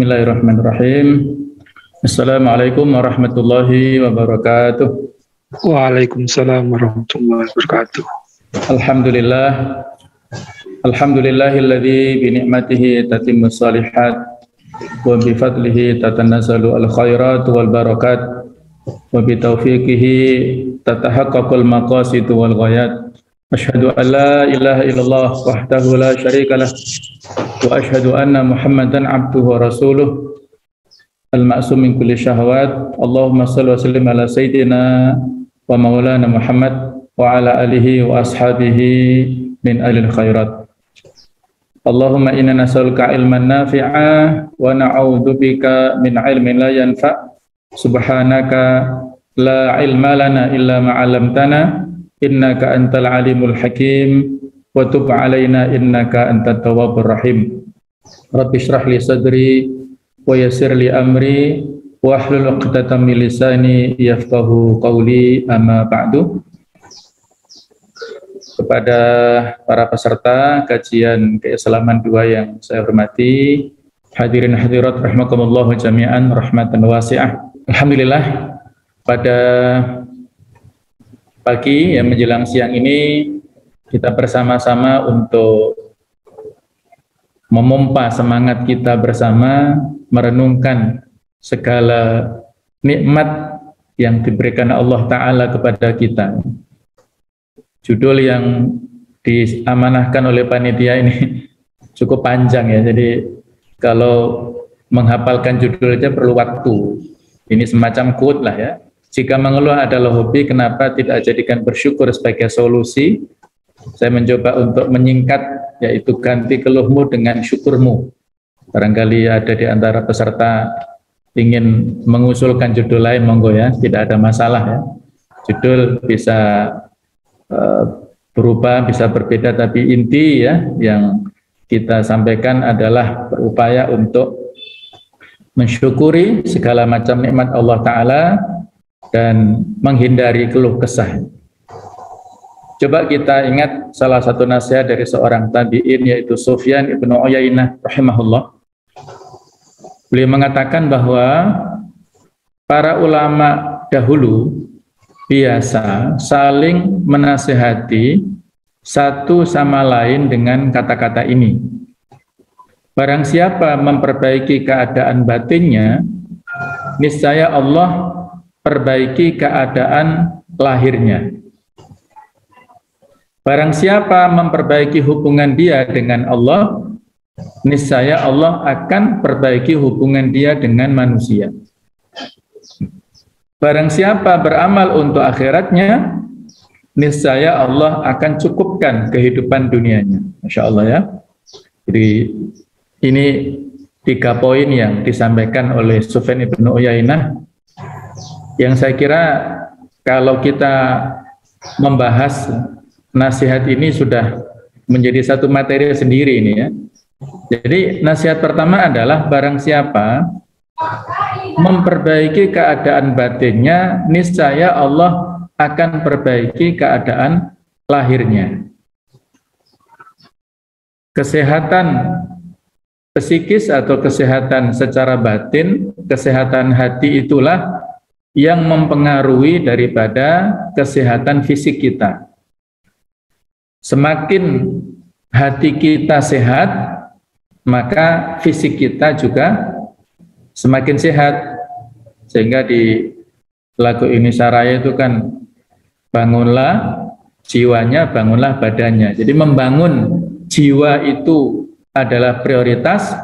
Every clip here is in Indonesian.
Bismillahirrahmanirrahim. Assalamualaikum warahmatullahi wabarakatuh. Waalaikumsalam warahmatullahi wabarakatuh. Alhamdulillah. Alhamdulillahilladzi bi ni'matihi tatimmus shalihat wa bi fadlihi tatanazzalu al khairat wal barakat wa bi taufiqihi tatahaqqaqul maqasid wal ghayat. Asyhadu an la ilaha illallah wahdahu la syarikalah wa asyhadu anna Muhammadan abduhu wa rasuluh al-ma'sum min kulli syahwat. Allahumma shalli wa sallim ala sayyidina wa maulana Muhammad wa ala alihi wa ashabihi min alil khairat. Allahumma inna nas'aluka ilman nafi'a wa na'udzubika min ilmin la yanfa'. Subhanaka la ilma lana illa ma 'allamtana innaka antal alimul hakim wa tub 'alaina innaka antat tawwabur rahim. Rabbi shrah li sadri wa yassir li amri wa hlul 'uqdatam min lisani yafqahu qawli, amma ba'du. Kepada para peserta kajian keislaman 2 yang saya hormati, hadirin hadirat rahimakumullah jami'an rahmatan wasi'ah. Alhamdulillah, pada pagi yang menjelang siang ini kita bersama-sama untuk memompa semangat kita bersama merenungkan segala nikmat yang diberikan Allah Ta'ala kepada kita. Judul yang diamanahkan oleh panitia ini cukup panjang ya, jadi kalau menghafalkan judulnya perlu waktu. Ini semacam quote lah ya. Jika mengeluh adalah hobi, kenapa tidak jadikan bersyukur sebagai solusi? Saya mencoba untuk menyingkat, yaitu ganti keluhmu dengan syukurmu. Barangkali ada di antara peserta ingin mengusulkan judul lain, monggo ya, tidak ada masalah ya. Judul bisa berubah, bisa berbeda, tapi inti ya yang kita sampaikan adalah berupaya untuk mensyukuri segala macam nikmat Allah Ta'ala dan menghindari keluh kesah. Coba kita ingat salah satu nasihat dari seorang tabi'in, yaitu Sufyan ibnu Uyainah rahimahullah. Beliau mengatakan bahwa para ulama dahulu biasa saling menasihati satu sama lain dengan kata-kata ini. Barang siapa memperbaiki keadaan batinnya, niscaya Allah perbaiki keadaan lahirnya. Barang siapa memperbaiki hubungan dia dengan Allah, niscaya Allah akan perbaiki hubungan dia dengan manusia. Barang siapa beramal untuk akhiratnya, niscaya Allah akan cukupkan kehidupan dunianya. Masya Allah ya. Jadi ini 3 poin yang disampaikan oleh Sufyan ibnu Uyainah, yang saya kira kalau kita membahas nasihat ini sudah menjadi satu materi sendiri ini ya. Jadi nasihat pertama adalah barang siapa memperbaiki keadaan batinnya, niscaya Allah akan perbaiki keadaan lahirnya. Kesehatan psikis atau kesehatan secara batin, kesehatan hati itulah yang mempengaruhi daripada kesehatan fisik kita. Semakin hati kita sehat, maka fisik kita juga semakin sehat. Sehingga di lagu Indonesia Raya itu kan, bangunlah jiwanya, bangunlah badannya. Jadi membangun jiwa itu adalah prioritas,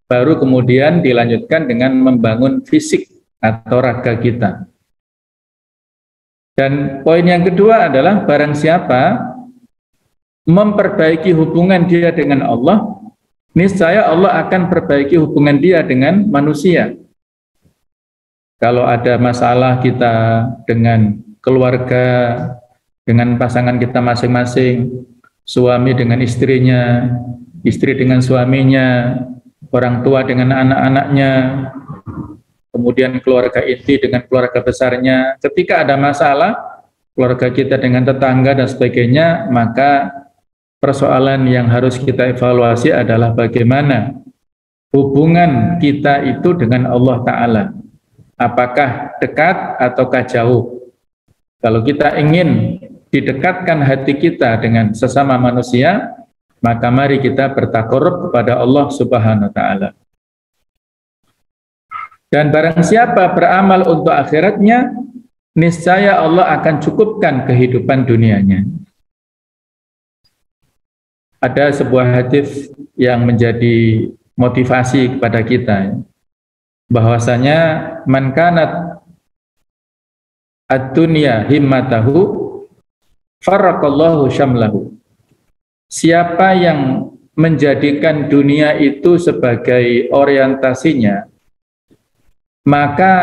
baru kemudian dilanjutkan dengan membangun fisik atau raga kita. Dan poin yang kedua adalah barang siapa memperbaiki hubungan dia dengan Allah, niscaya Allah akan perbaiki hubungan dia dengan manusia. Kalau ada masalah kita dengan keluarga, dengan pasangan kita masing-masing, suami dengan istrinya, istri dengan suaminya, orang tua dengan anak-anaknya, kemudian keluarga inti dengan keluarga besarnya. Ketika ada masalah, keluarga kita dengan tetangga dan sebagainya, maka persoalan yang harus kita evaluasi adalah bagaimana hubungan kita itu dengan Allah Ta'ala. Apakah dekat ataukah jauh? Kalau kita ingin didekatkan hati kita dengan sesama manusia, maka mari kita bertakarrub kepada Allah Subhanahu wa Ta'ala. Dan barang siapa beramal untuk akhiratnya, niscaya Allah akan cukupkan kehidupan dunianya. Ada sebuah hadis yang menjadi motivasi kepada kita, bahwasanya man kanat ad-dunya himmatahu farraqallahu syamlahu. Siapa yang menjadikan dunia itu sebagai orientasinya, maka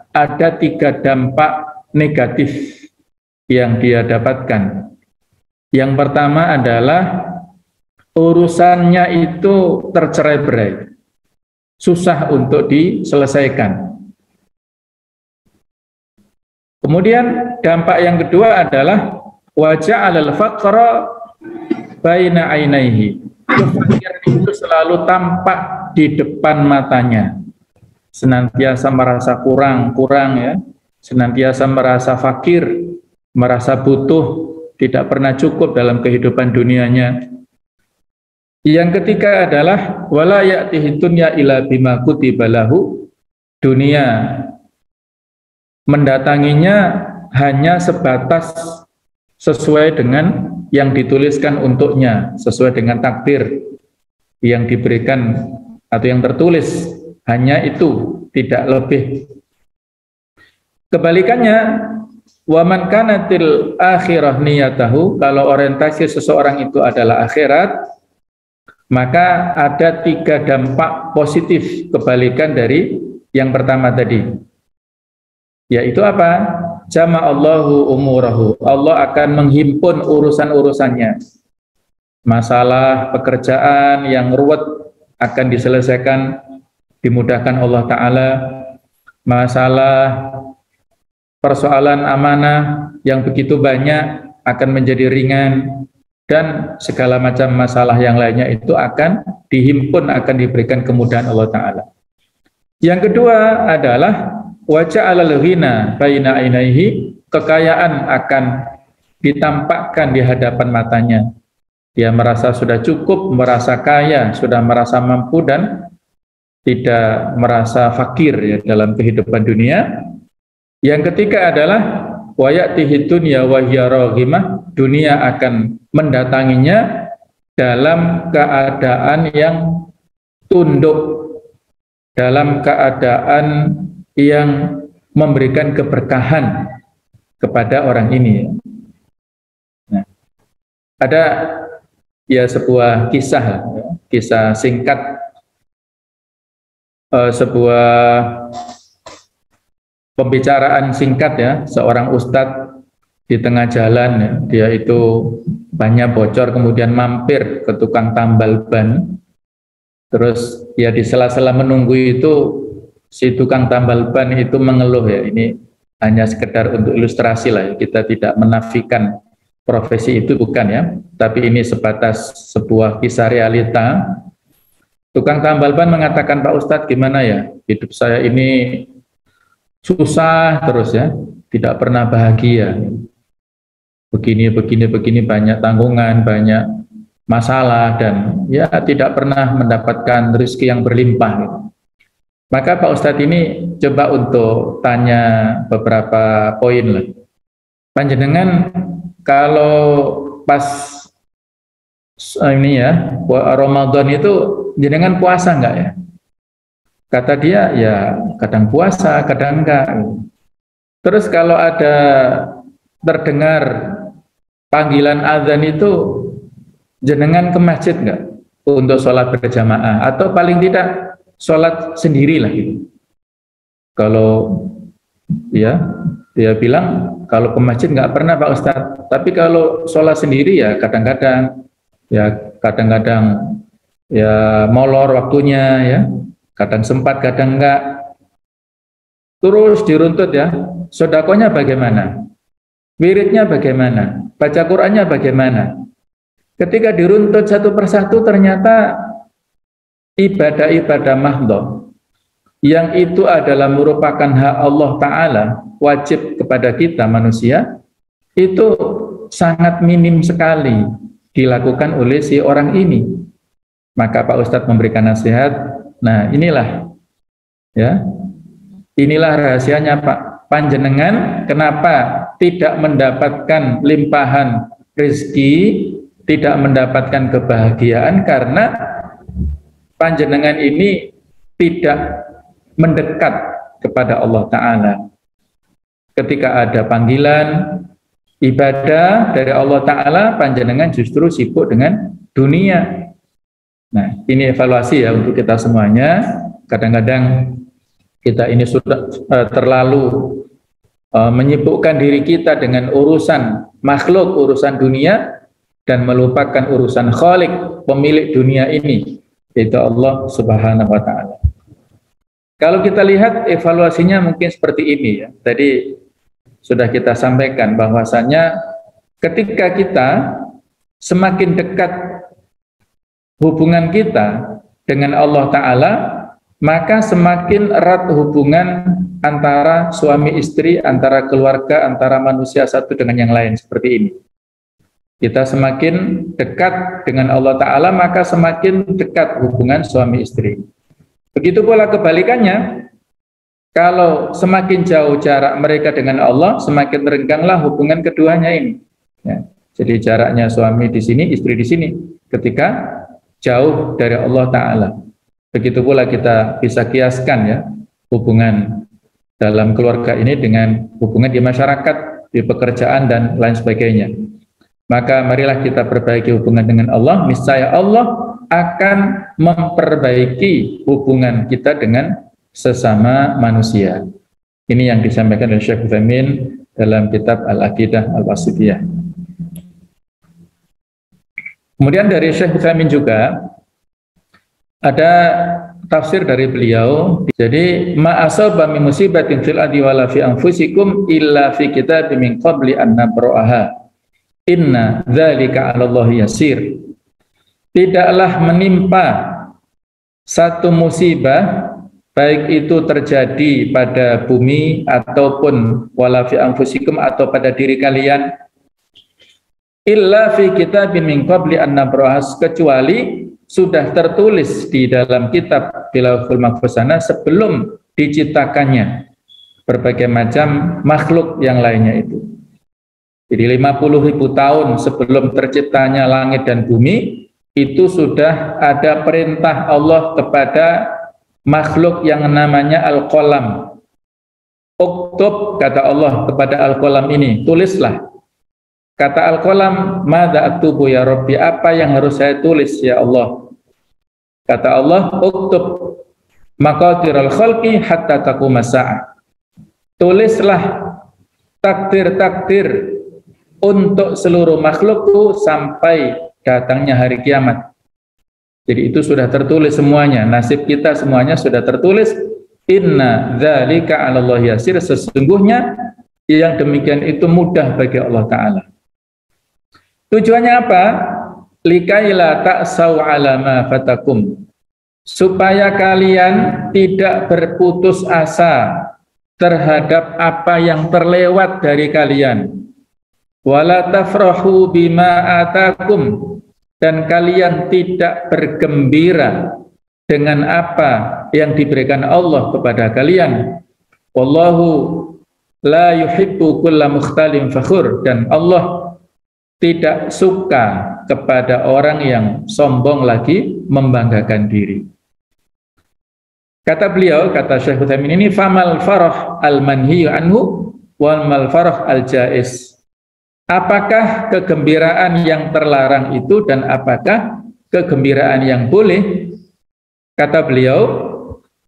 ada 3 dampak negatif yang dia dapatkan. Yang pertama adalah urusannya itu tercerai-berai, susah untuk diselesaikan. Kemudian dampak yang kedua adalah waja'alal faqra baina ainaihi. Kefakiran itu selalu tampak di depan matanya. Senantiasa merasa kurang ya, senantiasa merasa fakir, merasa butuh, tidak pernah cukup dalam kehidupan dunianya. Yang ketiga adalah wala ya'tihi dunya illa bima kutiba lahu. Dunia mendatanginya hanya sebatas sesuai dengan yang dituliskan untuknya, sesuai dengan takdir yang diberikan atau yang tertulis. Hanya itu, tidak lebih. Kebalikannya, wa man kanatil akhirah niyatahu, kalau orientasi seseorang itu adalah akhirat, maka ada 3 dampak positif kebalikan dari yang pertama tadi. Yaitu apa? Jama'allahu umurahu. Allah akan menghimpun urusan-urusannya. Masalah pekerjaan yang ruwet akan diselesaikan, dimudahkan Allah Ta'ala. Masalah persoalan amanah yang begitu banyak akan menjadi ringan, dan segala macam masalah yang lainnya itu akan dihimpun, akan diberikan kemudahan Allah Ta'ala. Yang kedua adalah waja'alal ghina baina ainaihi, kekayaan akan ditampakkan di hadapan matanya. Dia merasa sudah cukup, merasa kaya, sudah merasa mampu, dan tidak merasa fakir ya, dalam kehidupan dunia. Yang ketiga adalah wa ya'tihi dunya wa hiya raghimah, dunia akan mendatanginya dalam keadaan yang tunduk, dalam keadaan yang memberikan keberkahan kepada orang ini. Nah, ada ya sebuah kisah singkat, sebuah pembicaraan singkat ya, seorang ustadz di tengah jalan ya, dia itu bannya bocor, kemudian mampir ke tukang tambal ban. Terus ya di sela-sela menunggu itu si tukang tambal ban itu mengeluh ya, ini hanya sekedar untuk ilustrasi lah ya, kita tidak menafikan profesi itu, bukan ya, tapi ini sebatas sebuah kisah realita. Tukang tambal ban mengatakan, Pak Ustadz, gimana ya, hidup saya ini susah terus ya, tidak pernah bahagia, begini banyak tanggungan, banyak masalah, dan ya tidak pernah mendapatkan rezeki yang berlimpah gitu. Maka Pak Ustadz ini coba untuk tanya beberapa poin lah. Panjenengan kalau pas ini ya Ramadan itu jenengan puasa enggak ya? Kata dia ya kadang puasa, kadang enggak. Terus kalau ada terdengar panggilan azan itu jenengan ke masjid enggak untuk sholat berjamaah, atau paling tidak sholat sendirilah gitu. Kalau ya dia bilang kalau ke masjid nggak pernah Pak Ustadz, tapi kalau sholat sendiri ya kadang-kadang ya molor waktunya ya, kadang sempat kadang enggak. Terus diruntut ya, sedekahnya bagaimana, wiridnya bagaimana, baca Qur'annya bagaimana. Ketika diruntut satu persatu ternyata ibadah-ibadah mahdhah yang itu adalah merupakan hak Allah Ta'ala, wajib kepada kita manusia, itu sangat minim sekali dilakukan oleh si orang ini. Maka Pak Ustadz memberikan nasihat, nah inilah ya, inilah rahasianya Pak. Panjenengan kenapa tidak mendapatkan limpahan rezeki, tidak mendapatkan kebahagiaan, karena panjenengan ini tidak mendekat kepada Allah Ta'ala. Ketika ada panggilan ibadah dari Allah Ta'ala, panjenengan justru sibuk dengan dunia. Nah, ini evaluasi ya untuk kita semuanya. Kadang-kadang kita ini sudah terlalu menyibukkan diri kita dengan urusan makhluk, urusan dunia, dan melupakan urusan Khalik, pemilik dunia ini, yaitu Allah Subhanahu wa Ta'ala. Kalau kita lihat evaluasinya mungkin seperti ini ya. Tadi sudah kita sampaikan bahwasannya ketika kita semakin dekat hubungan kita dengan Allah Ta'ala, maka semakin erat hubungan antara suami istri, antara keluarga, antara manusia satu dengan yang lain, seperti ini. Kita semakin dekat dengan Allah Ta'ala, maka semakin dekat hubungan suami istri. Begitu pula kebalikannya, kalau semakin jauh jarak mereka dengan Allah, semakin rengganglah hubungan keduanya ini. Ya, jadi jaraknya suami di sini, istri di sini, ketika jauh dari Allah Ta'ala. Begitu pula kita bisa kiaskan ya, hubungan dalam keluarga ini dengan hubungan di masyarakat, di pekerjaan, dan lain sebagainya. Maka marilah kita perbaiki hubungan dengan Allah, niscaya Allah akan memperbaiki hubungan kita dengan sesama manusia. Ini yang disampaikan oleh Syekh Utsaimin dalam kitab Al-Aqidah Al-Wasithiyah. Kemudian dari Syekh Utsaimin juga ada tafsir dari beliau. Jadi ma asaba min musibatin fil ardi wala fi anfusikum illa fi kitabim min qabli an nabra'aha. Inna dzalika 'ala Allah yasir. Tidaklah menimpa satu musibah, baik itu terjadi pada bumi ataupun wala fi anfusikum, atau pada diri kalian, illa fi kitabim min qabli an nabra'aha, kecuali sudah tertulis di dalam kitab Lauhul Mahfuz sana sebelum diciptakannya berbagai macam makhluk yang lainnya itu. Jadi 50.000 tahun sebelum terciptanya langit dan bumi, itu sudah ada perintah Allah kepada makhluk yang namanya Al-Qalam. Uktub, kata Allah kepada Al-Qalam ini, tulislah. Kata Al-Qalam, madza aktubu ya Rabbi, apa yang harus saya tulis ya Allah? Kata Allah, uktub maqadiral khalqi hatta taqumas sa'a. Tulislah takdir-takdir untuk seluruh makhlukku sampai datangnya hari kiamat. Jadi itu sudah tertulis semuanya, nasib kita semuanya sudah tertulis. Inna dzalika 'ala Allah yasir, sesungguhnya yang demikian itu mudah bagi Allah Ta'ala. Tujuannya apa? Likaila ta'sau 'ala ma fatakum, supaya kalian tidak berputus asa terhadap apa yang terlewat dari kalian. Wala tafrahu bima atakum, dan kalian tidak bergembira dengan apa yang diberikan Allah kepada kalian. Wallahu la yuhibbu kulla mukhtalin fakhur, dan Allah tidak suka kepada orang yang sombong lagi membanggakan diri. Kata beliau, kata Syekh Utsaimin ini, famal farah al-manhiyu anhu wal mal farah al-jaiz. Apakah kegembiraan yang terlarang itu dan apakah kegembiraan yang boleh? Kata beliau,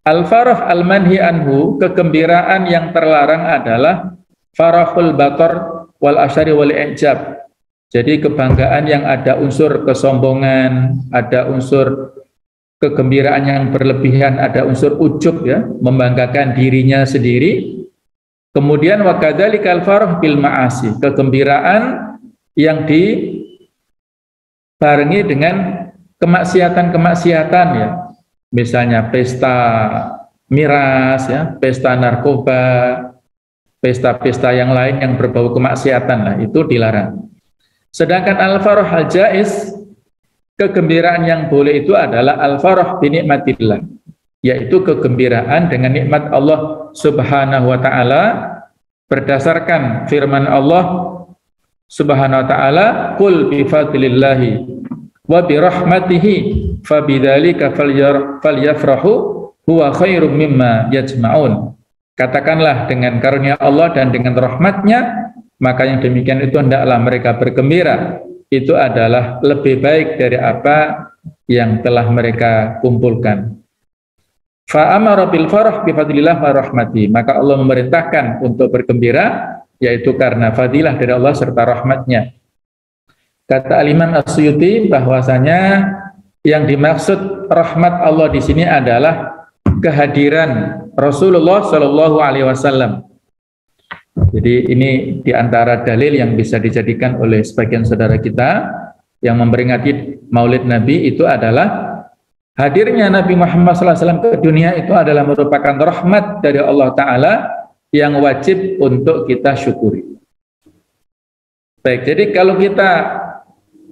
al-farah al-manhi anhu, kegembiraan yang terlarang adalah farahul batar wal asyari wal i'jab. Jadi kebanggaan yang ada unsur kesombongan, ada unsur kegembiraan yang berlebihan, ada unsur ujub ya, membanggakan dirinya sendiri. Kemudian wa kadzalikal farah bil ma'asi, kegembiraan yang dibarengi dengan kemaksiatan-kemaksiatan ya. misalnya pesta miras, ya, pesta narkoba, pesta-pesta yang lain yang berbau kemaksiatan, lah, itu dilarang. Sedangkan al-farah al-jaiz, kegembiraan yang boleh itu adalah al-farah bi nikmatillah, yaitu kegembiraan dengan nikmat Allah Subhanahu wa taala berdasarkan firman Allah Subhanahu wa taala, qul bi fadlillahi wa bi rahmatihi fabidzalika falyafrahu huwa khairum mimma yajma'un. Katakanlah dengan karunia Allah dan dengan rahmatnya, maka yang demikian itu hendaklah mereka bergembira. Itu adalah lebih baik dari apa yang telah mereka kumpulkan. Fa amara bil farah bi fadlillah wa rahmati. Maka Allah memerintahkan untuk bergembira, yaitu karena fadilah dari Allah serta rahmatnya. Kata Al-Imam As-Suyuti bahwasanya yang dimaksud rahmat Allah di sini adalah kehadiran Rasulullah Shallallahu Alaihi Wasallam. Jadi ini diantara dalil yang bisa dijadikan oleh sebagian saudara kita yang memperingati Maulid Nabi itu adalah hadirnya Nabi Muhammad SAW ke dunia itu adalah merupakan rahmat dari Allah Ta'ala yang wajib untuk kita syukuri. Baik, jadi kalau kita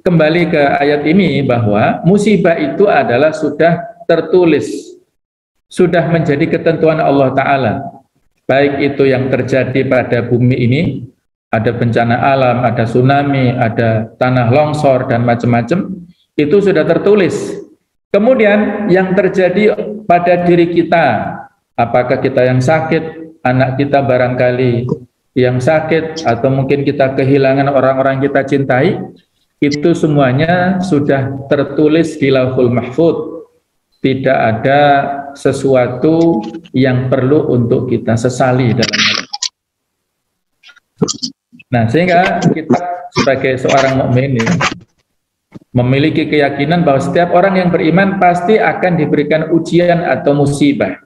kembali ke ayat ini bahwa musibah itu adalah sudah tertulis, sudah menjadi ketentuan Allah Ta'ala. Baik itu yang terjadi pada bumi ini, ada bencana alam, ada tsunami, ada tanah longsor, dan macam-macam, itu sudah tertulis. Kemudian yang terjadi pada diri kita, apakah kita yang sakit, anak kita barangkali yang sakit, atau mungkin kita kehilangan orang-orang yang kita cintai, itu semuanya sudah tertulis di Lauhul Mahfudz. Tidak ada sesuatu yang perlu untuk kita sesali dalam hal ini. Nah, sehingga kita sebagai seorang mukmin memiliki keyakinan bahwa setiap orang yang beriman pasti akan diberikan ujian atau musibah.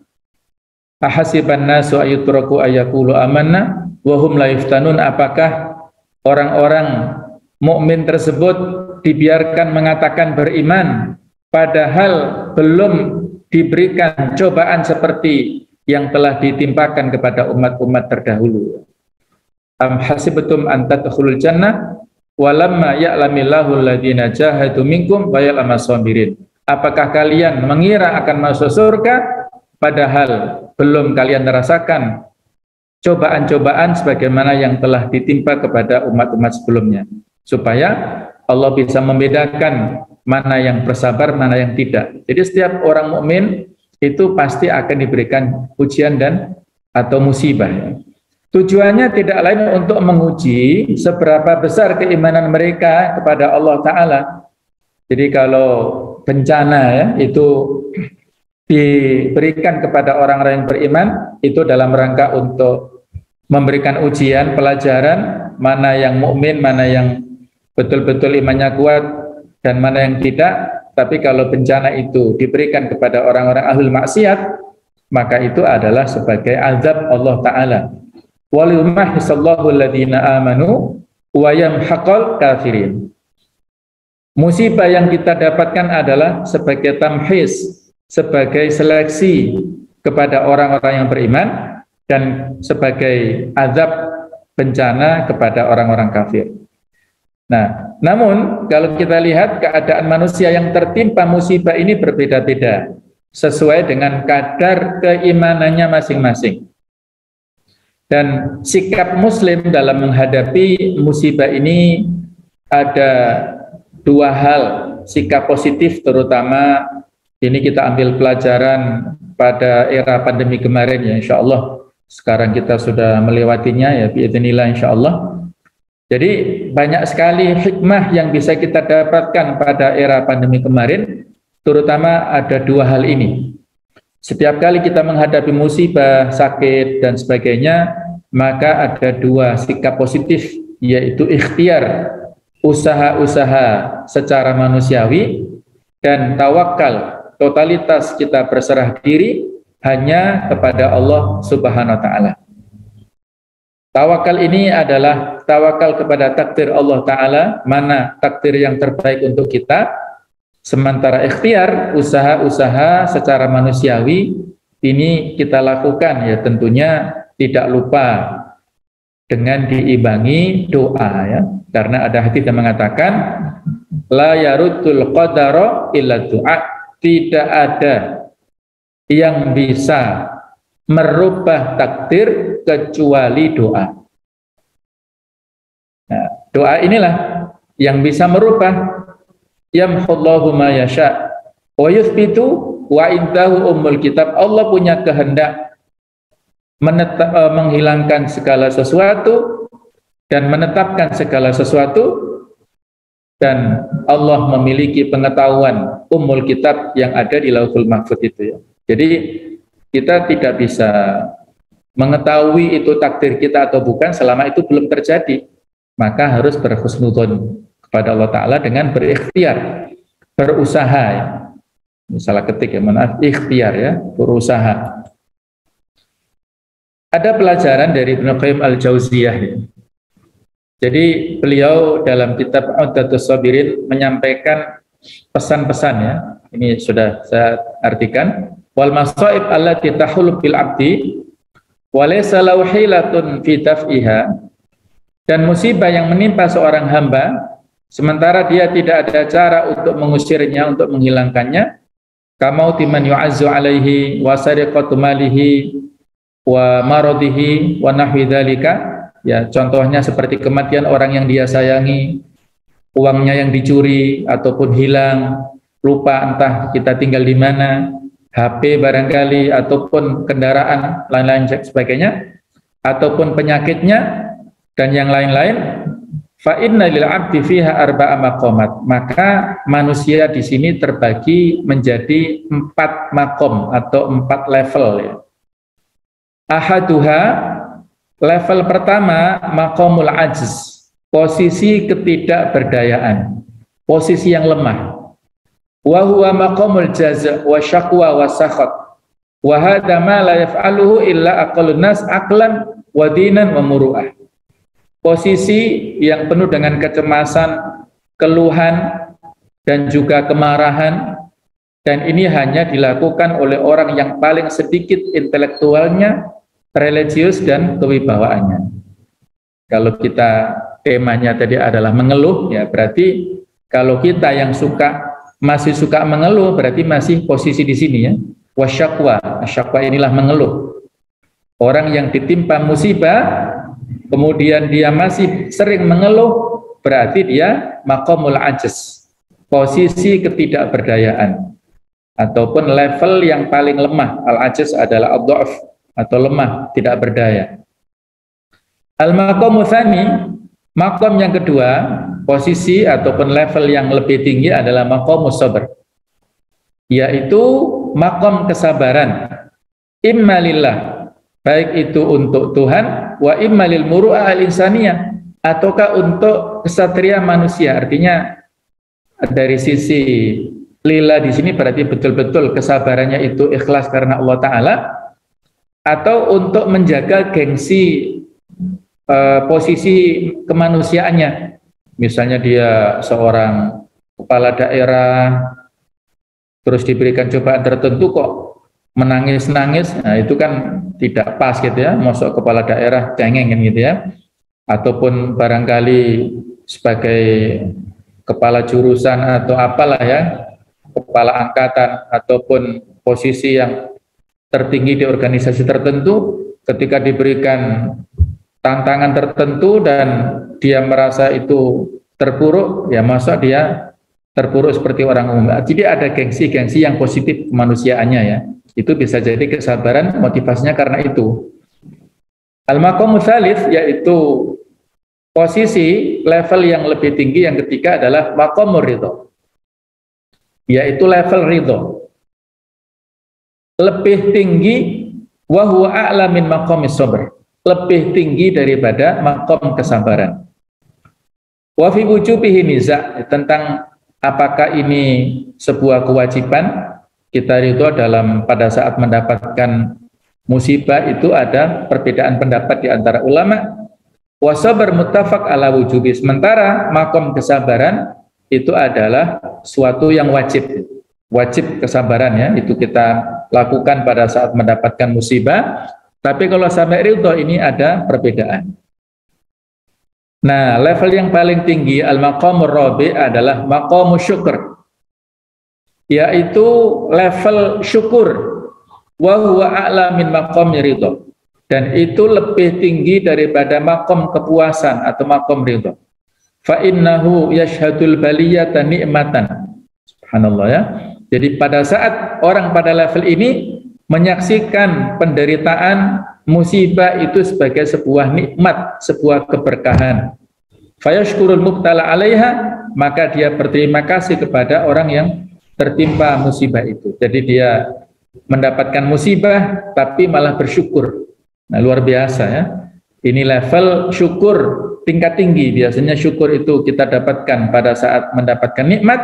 Ahasiban nasu ayutraku ayaqulu amanna wa hum la yuftanun. Apakah orang-orang mukmin tersebut dibiarkan mengatakan beriman padahal belum diberikan cobaan seperti yang telah ditimpakan kepada umat-umat terdahulu? Am hasibtum an tadkhulul jannah walamma ya'lamillahu alladziina jahadu minkum wa ya'lamas sabirin. Apakah kalian mengira akan masuk surga padahal belum kalian merasakan cobaan-cobaan sebagaimana yang telah ditimpa kepada umat-umat sebelumnya, supaya Allah bisa membedakan mana yang bersabar, mana yang tidak. Jadi setiap orang mukmin itu pasti akan diberikan ujian dan atau musibah. Tujuannya tidak lain untuk menguji seberapa besar keimanan mereka kepada Allah Ta'ala. Jadi kalau bencana ya, itu diberikan kepada orang-orang yang beriman, itu dalam rangka untuk memberikan ujian, pelajaran, mana yang mukmin, mana yang betul-betul imannya kuat, dan mana yang tidak. Tapi kalau bencana itu diberikan kepada orang-orang ahlul maksiat, maka itu adalah sebagai azab Allah Ta'ala. Waliyumahhisallahu alladhina amanu wa yamhaqal kafirin. Musibah yang kita dapatkan adalah sebagai tamhis, sebagai seleksi kepada orang-orang yang beriman, dan sebagai azab bencana kepada orang-orang kafir. Nah, namun kalau kita lihat keadaan manusia yang tertimpa musibah ini berbeda-beda sesuai dengan kadar keimanannya masing-masing. Dan sikap muslim dalam menghadapi musibah ini ada dua hal, sikap positif terutama ini kita ambil pelajaran pada era pandemi kemarin ya, insya Allah. Sekarang kita sudah melewatinya ya, biidznillah insya Allah. Jadi banyak sekali hikmah yang bisa kita dapatkan pada era pandemi kemarin, terutama ada dua hal ini. Setiap kali kita menghadapi musibah, sakit, dan sebagainya, maka ada dua sikap positif, yaitu ikhtiar, usaha-usaha secara manusiawi, dan tawakal, totalitas kita berserah diri hanya kepada Allah Subhanahu wa Ta'ala. Tawakal ini adalah tawakal kepada takdir Allah Ta'ala, mana takdir yang terbaik untuk kita, Sementara ikhtiar, usaha-usaha secara manusiawi ini kita lakukan ya, tentunya tidak lupa dengan diimbangi doa ya. Karena ada hadits yang mengatakan la yaruddul qadara illa du'a, tidak ada yang bisa merubah takdir kecuali doa. Nah, doa inilah yang bisa merubah. Yamhullahu ma yasha wa yuthbitu wa indahu ummul kitab. Allah punya kehendak menghilangkan segala sesuatu dan menetapkan segala sesuatu, dan Allah memiliki pengetahuan ummul kitab yang ada di Lauhul Mahfuz itu ya. Jadi kita tidak bisa mengetahui itu takdir kita atau bukan selama itu belum terjadi. Maka harus berhusnudzon kepada Allah Ta'ala dengan berikhtiar, berusaha ya. Salah ketik ya, maaf, ikhtiar ya, berusaha. Ada pelajaran dari Ibnu Qayyim Al-Jauziyah ya. Jadi beliau dalam kitab Uddatus Sabirin menyampaikan pesan-pesan ya. Ini sudah saya artikan. Wal masaib allati tahulu bil abdi wa laysa lahu hilatun fi daf'iha, dan musibah yang menimpa seorang hamba sementara dia tidak ada cara untuk mengusirnya, untuk menghilangkannya. Kamauti man yu'azzu alaihi wa sariqatu malihi wa maradihi wa nahwi dzalika. Ya, contohnya seperti kematian orang yang dia sayangi, uangnya yang dicuri ataupun hilang, lupa entah kita tinggal di mana, HP barangkali ataupun kendaraan lain-lain sebagainya, ataupun penyakitnya dan yang lain-lain. Fa inna lil 'abdi fiha arba'a maqamat. Maka manusia di sini terbagi menjadi 4 makom atau 4 level ya. Ahaduha, level pertama maqamul ajz, posisi ketidakberdayaan, posisi yang lemah. Wa huwa maqamul jaza' wa syaqwa wa sakhat. Wa hadha ma la yaf'aluhu illa aqallun nas aqlan wa dinan wa muru'ah. Posisi yang penuh dengan kecemasan, keluhan, dan juga kemarahan, dan ini hanya dilakukan oleh orang yang paling sedikit intelektualnya, religius, dan kewibawaannya. Kalau kita temanya tadi adalah mengeluh, ya berarti kalau kita yang masih suka mengeluh, berarti masih posisi di sini ya. Wasyaqwa, syaqwa inilah mengeluh. Orang yang ditimpa musibah, kemudian dia masih sering mengeluh, berarti dia maqamul ajz, posisi ketidakberdayaan, ataupun level yang paling lemah. Al-ajz adalah ad-dha'f atau lemah, tidak berdaya. Al-maqamu tsani, maqam yang kedua, posisi ataupun level yang lebih tinggi adalah maqamus sabr, yaitu maqam kesabaran. Imma lillah, baik itu untuk Tuhan, wa imma lil muru'ah al-insaniyah, ataukah untuk kesatria manusia. Artinya dari sisi lillah di sini berarti betul-betul kesabarannya itu ikhlas karena Allah Ta'ala, atau untuk menjaga gengsi posisi kemanusiaannya. Misalnya dia seorang kepala daerah, terus diberikan cobaan tertentu kok menangis-nangis, nah itu kan tidak pas gitu ya, masuk kepala daerah cengeng kan gitu ya. Ataupun barangkali sebagai kepala jurusan atau apalah ya, kepala angkatan ataupun posisi yang tertinggi di organisasi tertentu, ketika diberikan tantangan tertentu dan dia merasa itu terpuruk, ya masa dia terpuruk seperti orang umum. Jadi ada gengsi-gengsi yang positif kemanusiaannya ya. Itu bisa jadi kesabaran, motivasinya karena itu. Al-maqamu tsalits, yaitu posisi level yang lebih tinggi yang ketiga adalah maqamur ridha, yaitu level ridha. Lebih tinggi, wa huwa a'la min maqamis sabr, lebih tinggi daripada maqam kesabaran. Wa fi wujubihi niza', tentang apakah ini sebuah kewajiban kita ridho dalam pada saat mendapatkan musibah, itu ada perbedaan pendapat di antara ulama. Wa sabr muttafaq ala wujubi, sementara maqam kesabaran itu adalah suatu yang wajib kesabaran ya, itu kita lakukan pada saat mendapatkan musibah. Tapi kalau sampai ridho ini ada perbedaan. Nah, level yang paling tinggi al-maqamur rabi' adalah maqamus syukur, yaitu level syukur, wa huwa a'la min maqami ridho, dan itu lebih tinggi daripada maqam kepuasan atau maqam ridho. Fa innahu yashhadul baliyata ni'matan. Subhanallah ya. Jadi pada saat orang pada level ini menyaksikan penderitaan, musibah itu sebagai sebuah nikmat, sebuah keberkahan. Fayashkurul mubtala 'alaiha, maka dia berterima kasih kepada orang yang tertimpa musibah itu. Jadi dia mendapatkan musibah tapi malah bersyukur. Nah, luar biasa ya. Ini level syukur tingkat tinggi. Biasanya syukur itu kita dapatkan pada saat mendapatkan nikmat,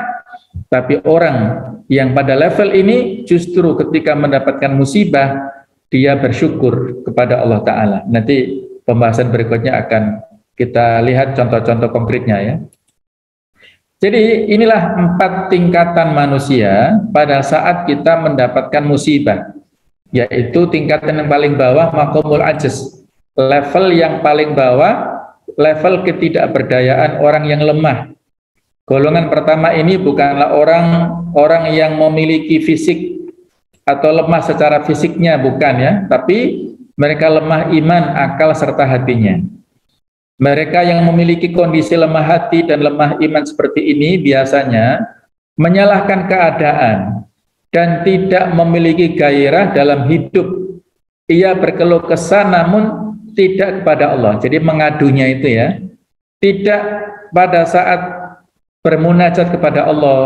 tapi orang yang pada level ini justru ketika mendapatkan musibah dia bersyukur kepada Allah Ta'ala. Nanti pembahasan berikutnya akan kita lihat contoh-contoh konkretnya ya. Jadi inilah 4 tingkatan manusia pada saat kita mendapatkan musibah, yaitu tingkatan yang paling bawah maqamul ajz, level yang paling bawah, level ketidakberdayaan orang yang lemah. Golongan pertama ini bukanlah orang yang memiliki fisik atau lemah secara fisiknya, bukan ya, tapi mereka lemah iman, akal serta hatinya. Mereka yang memiliki kondisi lemah hati dan lemah iman seperti ini biasanya menyalahkan keadaan dan tidak memiliki gairah dalam hidup. Ia berkeluh kesah namun tidak kepada Allah. Jadi mengadunya itu ya, tidak pada saat bermunajat kepada Allah,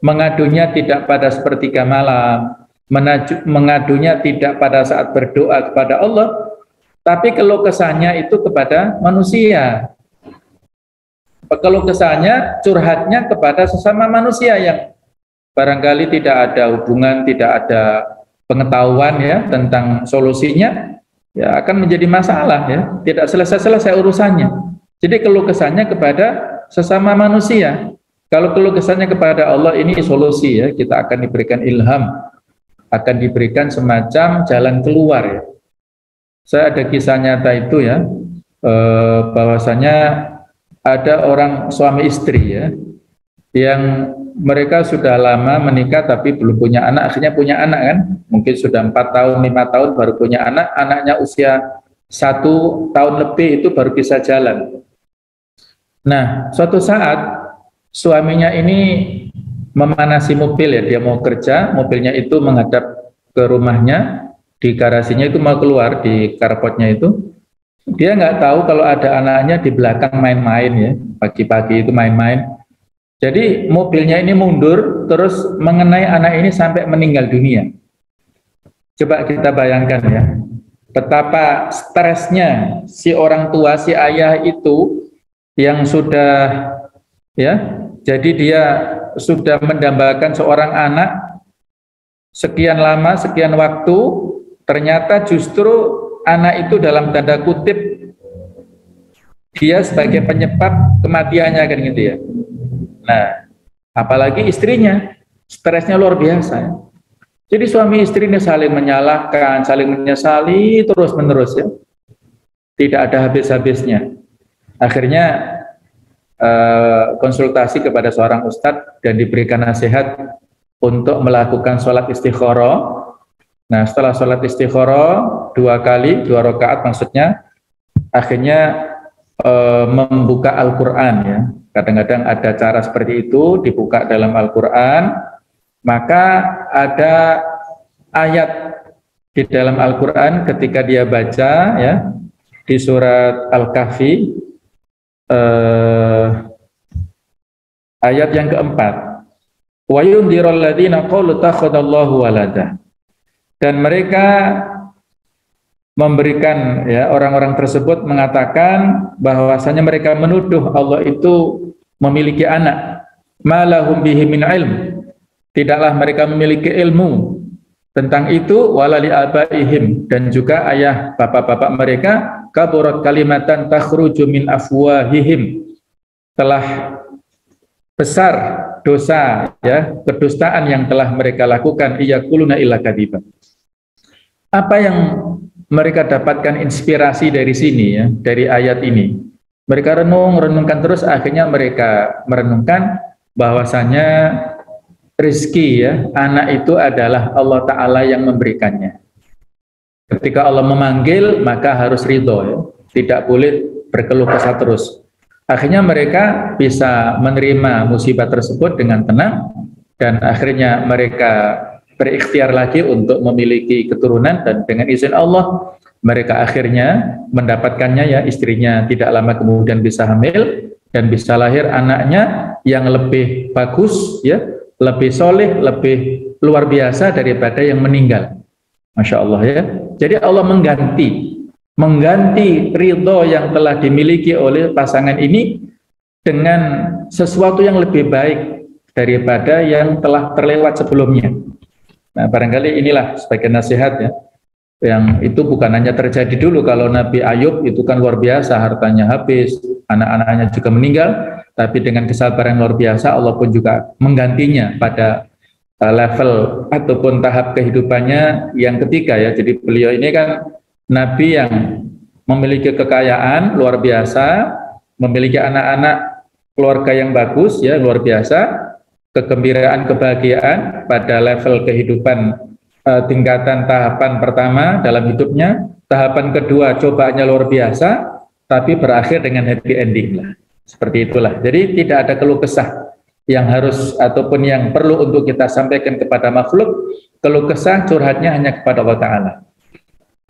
mengadunya tidak pada sepertiga malam, mengadunya tidak pada saat berdoa kepada Allah, tapi keluh kesahnya itu kepada manusia. Keluh kesahnya, curhatnya kepada sesama manusia yang barangkali tidak ada hubungan, tidak ada pengetahuan ya tentang solusinya, ya akan menjadi masalah ya, tidak selesai-selesai urusannya. Jadi keluh kesahnya kepada sesama manusia. Kalau keluh kesahnya kepada Allah, ini solusi ya, kita akan diberikan ilham, akan diberikan semacam jalan keluar ya. Saya ada kisah nyata itu ya, bahwasanya ada orang suami istri ya, yang mereka sudah lama menikah tapi belum punya anak, akhirnya punya anak kan, mungkin sudah 4 tahun, 5 tahun baru punya anak, anaknya usia 1 tahun lebih itu baru bisa jalan. Nah, suatu saat suaminya ini memanasi mobil ya, dia mau kerja, mobilnya itu menghadap ke rumahnya, di garasinya itu mau keluar, di carportnya itu, dia nggak tahu kalau ada anaknya di belakang main-main ya, pagi-pagi itu main-main. Jadi mobilnya ini mundur, terus mengenai anak ini sampai meninggal dunia. Coba kita bayangkan ya, betapa stresnya si orang tua, si ayah itu, yang sudah ya, jadi dia sudah mendambakan seorang anak sekian lama, sekian waktu, ternyata justru anak itu dalam tanda kutip dia sebagai penyebab kematiannya kan gitu ya. Nah, apalagi istrinya, stresnya luar biasa ya. Jadi suami istri ini saling menyalahkan, saling menyesali terus-menerus ya. Tidak ada habis-habisnya. Akhirnya konsultasi kepada seorang ustadz dan diberikan nasihat untuk melakukan sholat istikharah. Nah, setelah sholat istikharah 2 kali, 2 rakaat maksudnya, akhirnya membuka Al-Quran ya. Kadang-kadang ada cara seperti itu, dibuka dalam Al-Quran, maka ada ayat di dalam Al-Quran ketika dia baca ya, di surat Al-Kahfi, ayat yang keempat, wa yundirul ladzina qalu takhadallahu walada, dan mereka memberikan ya, orang-orang tersebut mengatakan bahwasanya mereka menuduh Allah itu memiliki anak, malahum bihi min ilm, tidaklah mereka memiliki ilmu tentang itu, walali abaihim, dan juga ayah bapak-bapak mereka, kaburat kalimatan takhruju min afwahihim, telah besar dosa ya, kedustaan yang telah mereka lakukan, yaquluna illa kadziban. Apa yang mereka dapatkan inspirasi dari sini ya, dari ayat ini. Mereka renungkan terus, akhirnya mereka merenungkan bahwasanya rezeki ya, anak itu adalah Allah Ta'ala yang memberikannya. Ketika Allah memanggil, maka harus ridho ya, tidak boleh berkeluh kesah terus. Akhirnya mereka bisa menerima musibah tersebut dengan tenang, dan akhirnya mereka berikhtiar lagi untuk memiliki keturunan, dan dengan izin Allah mereka akhirnya mendapatkannya ya, istrinya tidak lama kemudian bisa hamil dan bisa lahir anaknya yang lebih bagus ya, lebih soleh, lebih luar biasa daripada yang meninggal. Masya Allah ya. Jadi Allah mengganti ridho yang telah dimiliki oleh pasangan ini dengan sesuatu yang lebih baik daripada yang telah terlewat sebelumnya. Nah, barangkali inilah sebagai nasihat ya, yang itu bukan hanya terjadi dulu. Kalau Nabi Ayub itu kan luar biasa, hartanya habis, anak-anaknya juga meninggal, tapi dengan kesabaran luar biasa Allah pun juga menggantinya pada level ataupun tahap kehidupannya yang ketiga ya. Jadi beliau ini kan Nabi yang memiliki kekayaan luar biasa, memiliki anak-anak keluarga yang bagus ya, luar biasa, kegembiraan, kebahagiaan pada level kehidupan tingkatan tahapan pertama dalam hidupnya, tahapan kedua cobaannya luar biasa, tapi berakhir dengan happy ending lah. Seperti itulah. Jadi tidak ada keluh kesah yang harus ataupun yang perlu untuk kita sampaikan kepada makhluk. Keluh kesah curhatnya hanya kepada Allah Ta'ala.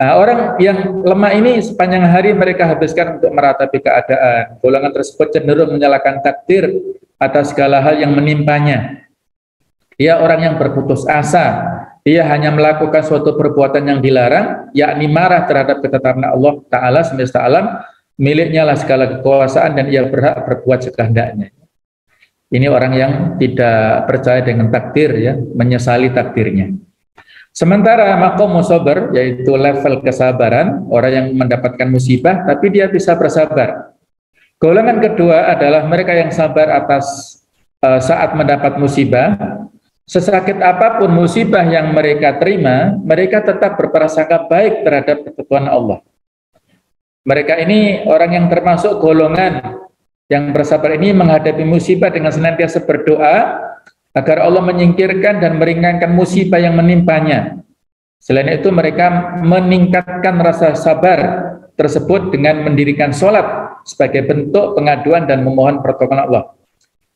Nah, orang yang lemah ini sepanjang hari mereka habiskan untuk meratapi keadaan. Golongan tersebut cenderung menyalahkan takdir atas segala hal yang menimpanya. Dia orang yang berputus asa. Dia hanya melakukan suatu perbuatan yang dilarang, yakni marah terhadap ketetapan Allah Ta'ala semesta alam. Miliknya lah segala kekuasaan dan ia berhak berbuat sekehendaknya. Ini orang yang tidak percaya dengan takdir ya, menyesali takdirnya. Sementara maqam sabar, yaitu level kesabaran, orang yang mendapatkan musibah tapi dia bisa bersabar. Golongan kedua adalah mereka yang sabar atas saat mendapat musibah. Sesakit apapun musibah yang mereka terima, mereka tetap berprasangka baik terhadap ketentuan Allah. Mereka ini orang yang termasuk golongan yang bersabar ini menghadapi musibah dengan senantiasa berdoa agar Allah menyingkirkan dan meringankan musibah yang menimpanya. Selain itu mereka meningkatkan rasa sabar tersebut dengan mendirikan sholat sebagai bentuk pengaduan dan memohon pertolongan Allah.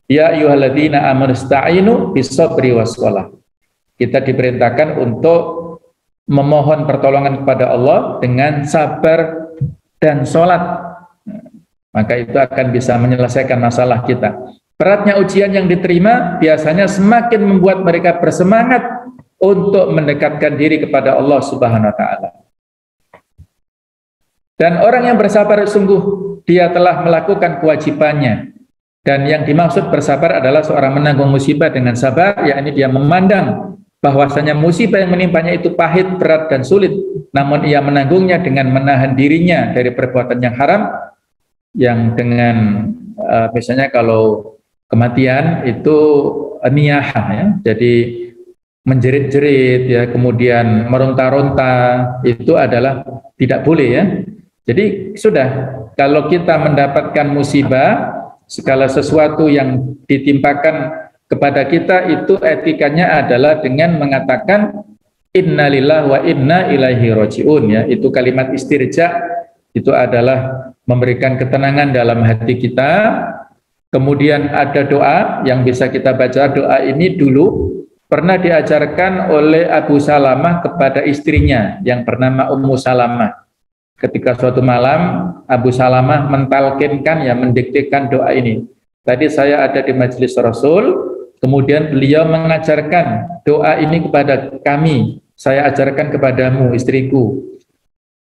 Ya ayyuhalladzina amanu ista'inu bis-sabri was-shalah. Kita diperintahkan untuk memohon pertolongan kepada Allah dengan sabar dan sholat. Maka itu akan bisa menyelesaikan masalah kita. Beratnya ujian yang diterima biasanya semakin membuat mereka bersemangat untuk mendekatkan diri kepada Allah Subhanahu wa Ta'ala. Dan orang yang bersabar sungguh dia telah melakukan kewajibannya. Dan yang dimaksud bersabar adalah seorang menanggung musibah dengan sabar, yakni dia memandang bahwasanya musibah yang menimpanya itu pahit, berat, dan sulit. Namun ia menanggungnya dengan menahan dirinya dari perbuatan yang haram, yang dengan misalnya kalau kematian itu niyahah ya, jadi menjerit-jerit ya, kemudian meronta-ronta, itu adalah tidak boleh ya. Jadi sudah, kalau kita mendapatkan musibah, segala sesuatu yang ditimpakan kepada kita itu etikanya adalah dengan mengatakan innalillahi wa inna ilaihi rajiun ya. Itu kalimat istirja, itu adalah memberikan ketenangan dalam hati kita. Kemudian ada doa yang bisa kita baca. Doa ini dulu pernah diajarkan oleh Abu Salamah kepada istrinya yang bernama Ummu Salamah. Ketika suatu malam Abu Salamah mentalkinkan ya, mendiktekan doa ini. Tadi saya ada di majelis Rasul, kemudian beliau mengajarkan doa ini kepada kami. Saya ajarkan kepadamu istriku,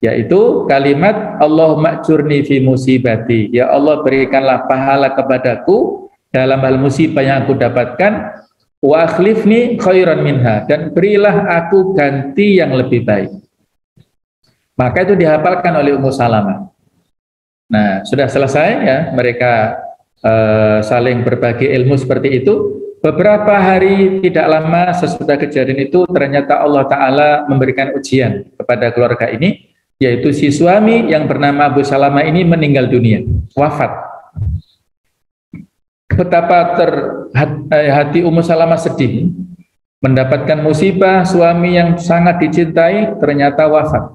yaitu kalimat Allahumma ajurni fi musibati. Ya Allah, berikanlah pahala kepadaku dalam hal musibah yang aku dapatkan, wa akhlifni khairan minha, dan berilah aku ganti yang lebih baik. Maka itu dihafalkan oleh Ummu Salamah. Nah, sudah selesai ya, mereka saling berbagi ilmu seperti itu. Beberapa hari tidak lama sesudah kejadian itu ternyata Allah Ta'ala memberikan ujian kepada keluarga ini, yaitu si suami yang bernama Abu Salamah ini meninggal dunia, wafat. Betapa hati Ummu Salamah sedih mendapatkan musibah suami yang sangat dicintai ternyata wafat.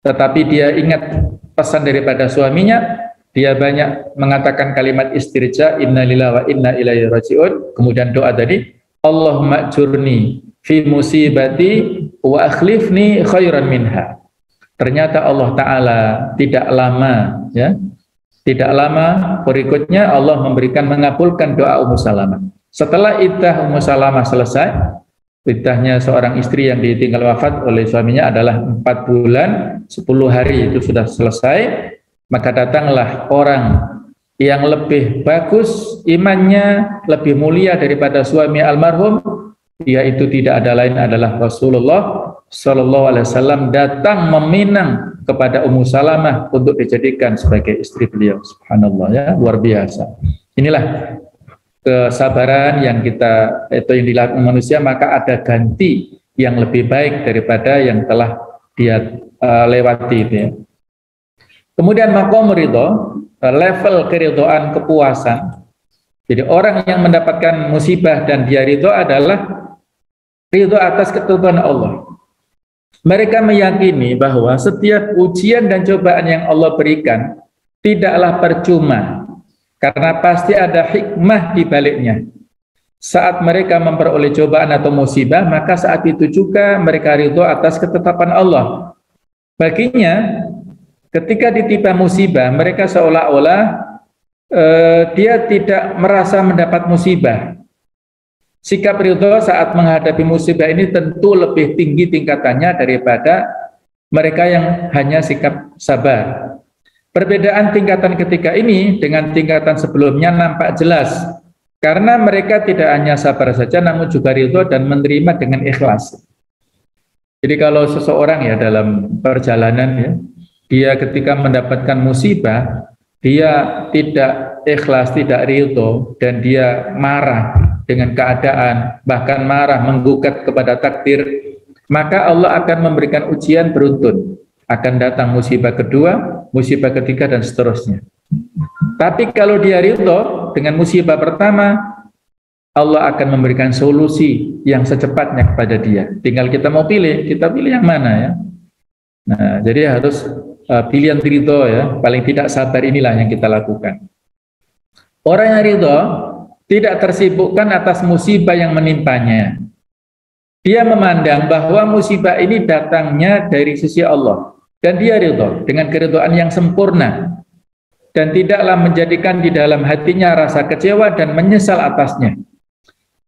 Tetapi dia ingat pesan daripada suaminya. Dia banyak mengatakan kalimat istirja, inna lillahi wa inna ilaihi raji'un. Kemudian doa tadi, Allahumma ajurni fi musibati wa akhlifni khairan minha. Ternyata Allah Ta'ala tidak lama, ya, tidak lama berikutnya Allah mengabulkan doa Ummu Salamah. Setelah iddah Ummu Salamah selesai, iddahnya seorang istri yang ditinggal wafat oleh suaminya adalah 4 bulan 10 hari itu sudah selesai. Maka datanglah orang yang lebih bagus imannya, lebih mulia daripada suami almarhum, yaitu tidak ada lain adalah Rasulullah Sallallahu Alaihi Wasallam datang meminang kepada Ummu Salamah untuk dijadikan sebagai istri beliau. Subhanallah, ya, luar biasa. Inilah kesabaran yang yang dilakukan manusia, maka ada ganti yang lebih baik daripada yang telah dia lewati itu, ya. Kemudian maqam ridho, level keridhaan kepuasan. Jadi orang yang mendapatkan musibah dan dia ridho adalah ridho atas ketentuan Allah. Mereka meyakini bahwa setiap ujian dan cobaan yang Allah berikan tidaklah percuma, karena pasti ada hikmah di baliknya. Saat mereka memperoleh cobaan atau musibah, maka saat itu juga mereka ridho atas ketetapan Allah. Baginya, ketika ditimpa musibah, mereka seolah-olah dia tidak merasa mendapat musibah. Sikap ridho saat menghadapi musibah ini tentu lebih tinggi tingkatannya daripada mereka yang hanya sikap sabar. Perbedaan tingkatan ketika ini dengan tingkatan sebelumnya nampak jelas, karena mereka tidak hanya sabar saja, namun juga ridho dan menerima dengan ikhlas. Jadi kalau seseorang ya dalam perjalanan, ya, dia ketika mendapatkan musibah, dia tidak ikhlas, tidak ridho, dan dia marah dengan keadaan, bahkan marah menggugat kepada takdir, maka Allah akan memberikan ujian beruntun. Akan datang musibah kedua, musibah ketiga, dan seterusnya. Tapi kalau dia ridho dengan musibah pertama, Allah akan memberikan solusi yang secepatnya kepada dia. Tinggal kita mau pilih, kita pilih yang mana, ya. Nah, jadi harus pilihan ridho, ya, paling tidak sabar inilah yang kita lakukan. Orang yang ridho tidak tersibukkan atas musibah yang menimpanya. Dia memandang bahwa musibah ini datangnya dari sisi Allah, dan dia ridho dengan keridhaan yang sempurna, dan tidaklah menjadikan di dalam hatinya rasa kecewa dan menyesal atasnya.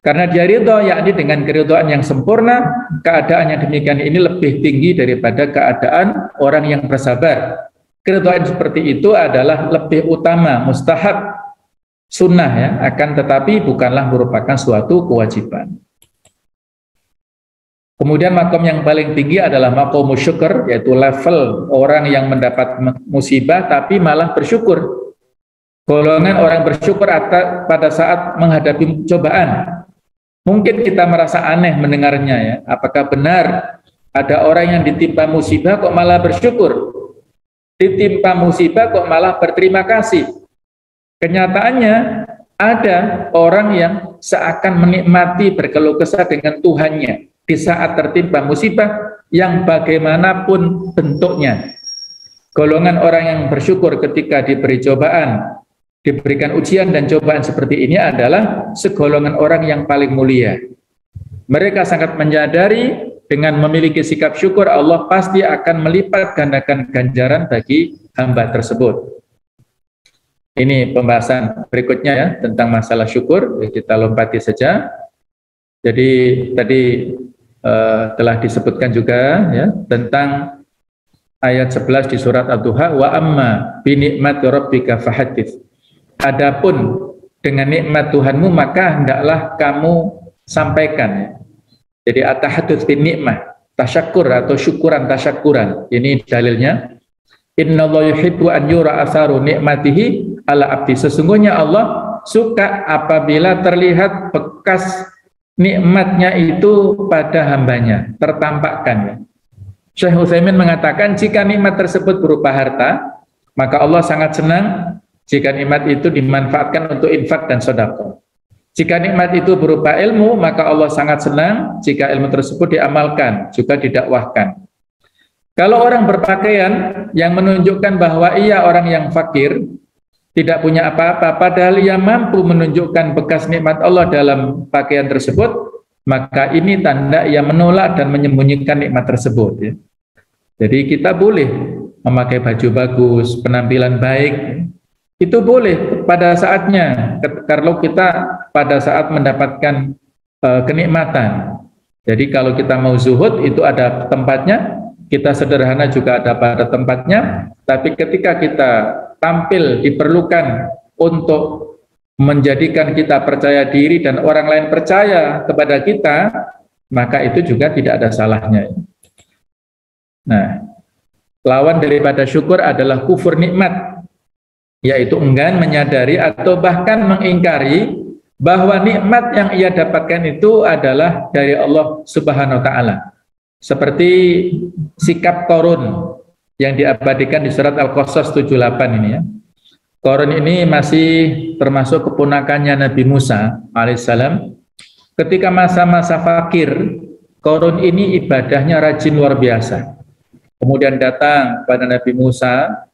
Karena dia ridho, yakni dengan keridhaan yang sempurna, keadaan yang demikian ini lebih tinggi daripada keadaan orang yang bersabar. Keridhaan seperti itu adalah lebih utama, mustahab, sunnah, ya, akan tetapi bukanlah merupakan suatu kewajiban. Kemudian makom yang paling tinggi adalah makom syukur, yaitu level orang yang mendapat musibah tapi malah bersyukur. Golongan orang bersyukur pada saat menghadapi cobaan. Mungkin kita merasa aneh mendengarnya, ya. Apakah benar ada orang yang ditimpa musibah kok malah bersyukur? Ditimpa musibah kok malah berterima kasih? Kenyataannya ada orang yang seakan menikmati berkeluh kesah dengan Tuhannya di saat tertimpa musibah yang bagaimanapun bentuknya. Golongan orang yang bersyukur ketika diberi cobaan, diberikan ujian dan cobaan seperti ini adalah segolongan orang yang paling mulia. Mereka sangat menyadari dengan memiliki sikap syukur, Allah pasti akan melipat gandakan ganjaran bagi hamba tersebut. Ini pembahasan berikutnya, ya, tentang masalah syukur. Kita lompati saja. Jadi tadi telah disebutkan juga, ya, tentang ayat 11 di surat Ad-Duha, wa amma bi ni'mati rabbika fahaddits. Adapun dengan nikmat Tuhanmu maka hendaklah kamu sampaikan, ya. Jadi at-tahadduts bin nikmah, tasyakkur atau syukuran tasyakuran. Ini dalilnya. Innallaha yuhibbu an yura atharu nikmatihi ala abdi. Sesungguhnya Allah suka apabila terlihat bekas nikmatnya itu pada hambanya, tertampakkan ya. Syekh Utsaimin mengatakan jika nikmat tersebut berupa harta, maka Allah sangat senang jika nikmat itu dimanfaatkan untuk infak dan sedekah. Jika nikmat itu berupa ilmu, maka Allah sangat senang jika ilmu tersebut diamalkan, juga didakwahkan. Kalau orang berpakaian yang menunjukkan bahwa ia orang yang fakir, tidak punya apa-apa, padahal ia mampu menunjukkan bekas nikmat Allah dalam pakaian tersebut, maka ini tanda ia menolak dan menyembunyikan nikmat tersebut ya. Jadi kita boleh memakai baju bagus, penampilan baik, itu boleh pada saatnya kalau kita pada saat mendapatkan kenikmatan. Jadi kalau kita mau zuhud itu ada tempatnya, kita sederhana juga ada pada tempatnya, tapi ketika kita tampil diperlukan untuk menjadikan kita percaya diri dan orang lain percaya kepada kita, maka itu juga tidak ada salahnya. Nah, lawan daripada syukur adalah kufur nikmat, yaitu enggan menyadari atau bahkan mengingkari bahwa nikmat yang ia dapatkan itu adalah dari Allah Subhanahu wa taala. Seperti sikap Qarun yang diabadikan di surat Al-Qasas 78 ini ya. Qarun ini masih termasuk keponakannya Nabi Musa alaihissalam. Ketika masa-masa fakir, Qarun ini ibadahnya rajin luar biasa. Kemudian datang kepada Nabi Musa,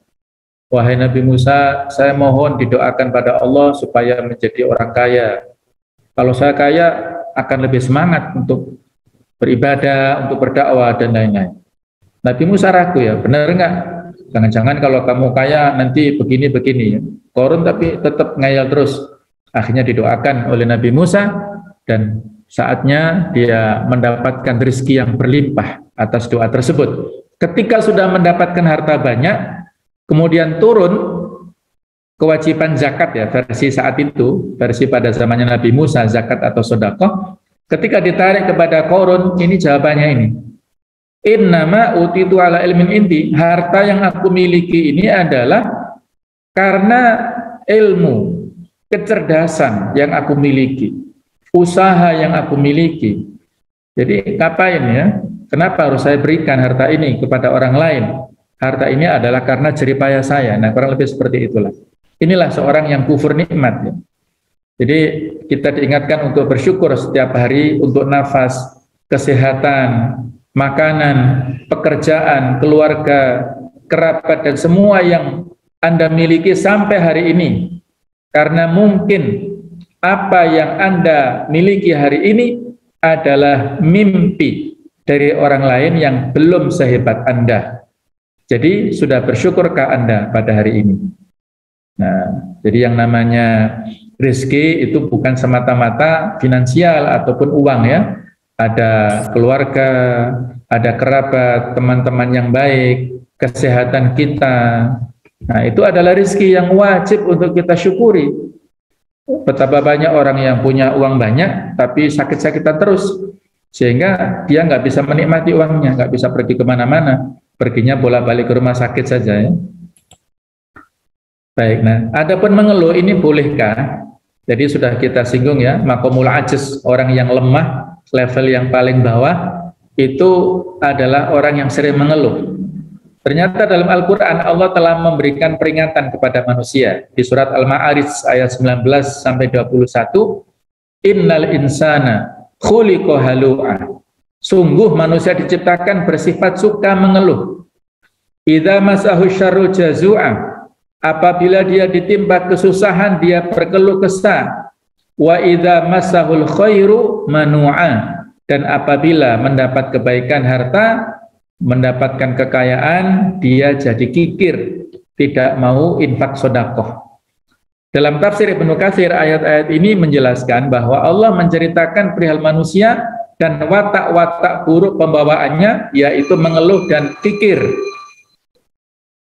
wahai Nabi Musa, saya mohon didoakan pada Allah supaya menjadi orang kaya. Kalau saya kaya akan lebih semangat untuk beribadah, untuk berdakwah dan lain-lain. Nabi Musa ragu ya, benar enggak? Jangan-jangan kalau kamu kaya nanti begini-begini ya. Qarun tapi tetap ngayal terus. Akhirnya didoakan oleh Nabi Musa dan saatnya dia mendapatkan rezeki yang berlimpah atas doa tersebut. Ketika sudah mendapatkan harta banyak, kemudian turun kewajiban zakat ya, versi saat itu, versi pada zamannya Nabi Musa, zakat atau sedekah. Ketika ditarik kepada Qarun, ini jawabannya ini. Innama utitu ala ilmin indi, harta yang aku miliki ini adalah karena ilmu, kecerdasan yang aku miliki, usaha yang aku miliki. Jadi ngapain ya? Kenapa harus saya berikan harta ini kepada orang lain? Harta ini adalah karena jeripaya saya. Nah, kurang lebih seperti itulah. Inilah seorang yang kufur nikmat ya. Jadi kita diingatkan untuk bersyukur setiap hari untuk nafas, kesehatan, makanan, pekerjaan, keluarga, kerabat, dan semua yang Anda miliki sampai hari ini. Karena mungkin apa yang Anda miliki hari ini adalah mimpi dari orang lain yang belum sehebat Anda. Jadi sudah bersyukurkah Anda pada hari ini? Nah, jadi yang namanya rezeki itu bukan semata-mata finansial ataupun uang ya. Ada keluarga, ada kerabat, teman-teman yang baik, kesehatan kita. Nah, itu adalah rezeki yang wajib untuk kita syukuri. Betapa banyak orang yang punya uang banyak tapi sakit-sakitan terus, sehingga dia nggak bisa menikmati uangnya, nggak bisa pergi kemana-mana, perginya bolak-balik ke rumah sakit saja ya. Baik, nah, adapun mengeluh ini bolehkah? Jadi sudah kita singgung ya, maqamul ajiz, orang yang lemah, level yang paling bawah, itu adalah orang yang sering mengeluh. Ternyata dalam Al-Quran Allah telah memberikan peringatan kepada manusia. Di surat Al-Ma'arij ayat 19-21, Innal insana khuliqa halu'a. Sungguh manusia diciptakan bersifat suka mengeluh. Idza masahu syarru jazu'a. Apabila dia ditimpa kesusahan, dia berkeluh kesah. Wa idza masahul khairu manu'a. Dan apabila mendapat kebaikan harta, mendapatkan kekayaan, dia jadi kikir, tidak mau infak sedekah. Dalam tafsir Ibnu Katsir, ayat-ayat ini menjelaskan bahwa Allah menceritakan perihal manusia dan watak-watak buruk pembawaannya, yaitu mengeluh dan kikir.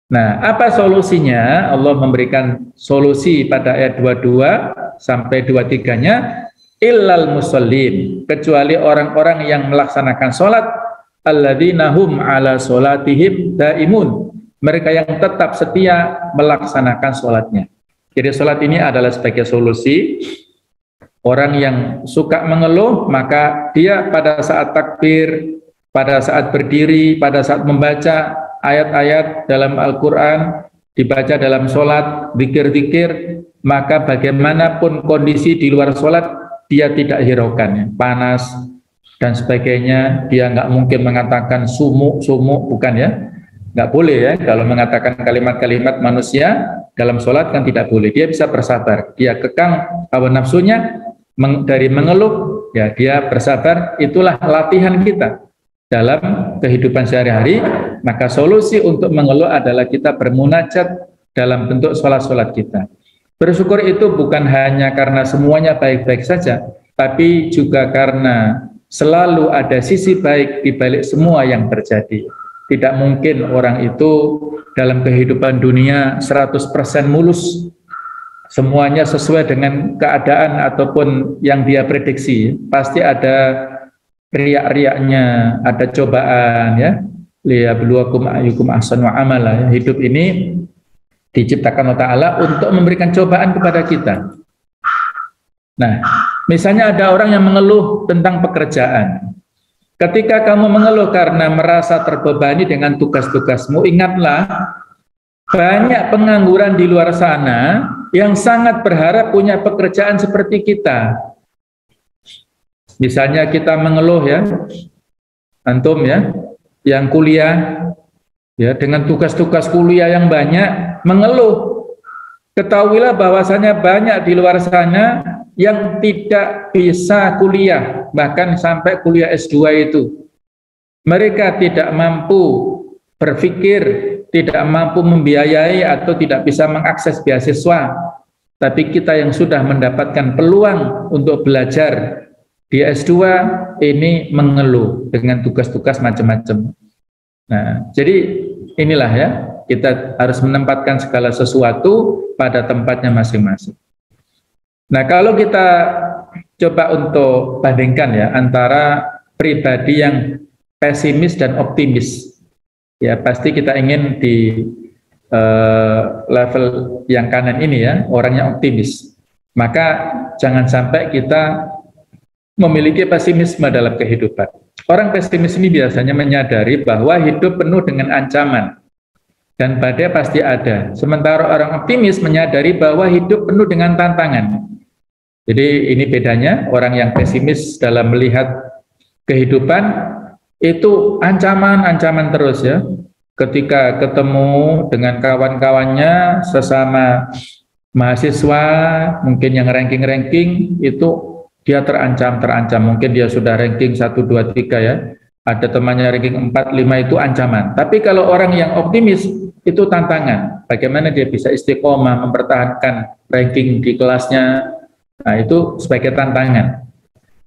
Nah, apa solusinya? Allah memberikan solusi pada ayat 22 sampai 23-nya, illal musallin, kecuali orang-orang yang melaksanakan sholat, alladzina hum ala sholatihim daimun, mereka yang tetap setia melaksanakan sholatnya. Jadi sholat ini adalah sebagai solusi. Orang yang suka mengeluh, maka dia pada saat takbir, pada saat berdiri, pada saat membaca ayat-ayat dalam Al-Quran, dibaca dalam sholat, zikir-zikir, maka bagaimanapun kondisi di luar sholat, dia tidak hiraukan, ya. Panas dan sebagainya, dia nggak mungkin mengatakan sumuk, bukan ya. Nggak boleh ya, kalau mengatakan kalimat-kalimat manusia dalam sholat kan tidak boleh. Dia bisa bersabar, dia kekang hawa nafsunya dari mengeluh, ya dia bersabar. Itulah latihan kita dalam kehidupan sehari-hari. Maka solusi untuk mengeluh adalah kita bermunajat dalam bentuk sholat-sholat kita. Bersyukur itu bukan hanya karena semuanya baik-baik saja, tapi juga karena selalu ada sisi baik di balik semua yang terjadi. Tidak mungkin orang itu dalam kehidupan dunia 100% mulus, semuanya sesuai dengan keadaan ataupun yang dia prediksi. Pasti ada riak-riaknya, ada cobaan, ya. Liyabluwakum ayyukum ahsanu amala, ya. Hidup ini diciptakan oleh Ta'ala untuk memberikan cobaan kepada kita. Nah, misalnya ada orang yang mengeluh tentang pekerjaan. Ketika kamu mengeluh karena merasa terbebani dengan tugas-tugasmu, ingatlah banyak pengangguran di luar sana yang sangat berharap punya pekerjaan seperti kita. Misalnya kita mengeluh, ya, antum ya, yang kuliah, ya, dengan tugas-tugas kuliah yang banyak, mengeluh. Ketahuilah bahwasanya banyak di luar sana yang tidak bisa kuliah, bahkan sampai kuliah S2 itu. Mereka tidak mampu berpikir, tidak mampu membiayai atau tidak bisa mengakses beasiswa. Tapi kita yang sudah mendapatkan peluang untuk belajar di S2 ini mengeluh dengan tugas-tugas macam-macam. Nah, jadi inilah ya, kita harus menempatkan segala sesuatu pada tempatnya masing-masing. Nah, kalau kita coba untuk bandingkan ya antara pribadi yang pesimis dan optimis, ya pasti kita ingin di level yang kanan ini ya, orang yang optimis. Maka jangan sampai kita memiliki pesimisme dalam kehidupan. Orang pesimis ini biasanya menyadari bahwa hidup penuh dengan ancaman dan badai pasti ada. Sementara orang optimis menyadari bahwa hidup penuh dengan tantangan. Jadi ini bedanya. Orang yang pesimis dalam melihat kehidupan itu ancaman-ancaman terus ya. Ketika ketemu dengan kawan-kawannya sesama mahasiswa, mungkin yang ranking-ranking itu dia terancam. Mungkin dia sudah ranking 1, 2, 3 ya. Ada temannya ranking 4, 5 itu ancaman. Tapi kalau orang yang optimis itu tantangan. Bagaimana dia bisa istiqomah mempertahankan ranking di kelasnya. Nah, itu sebagai tantangan.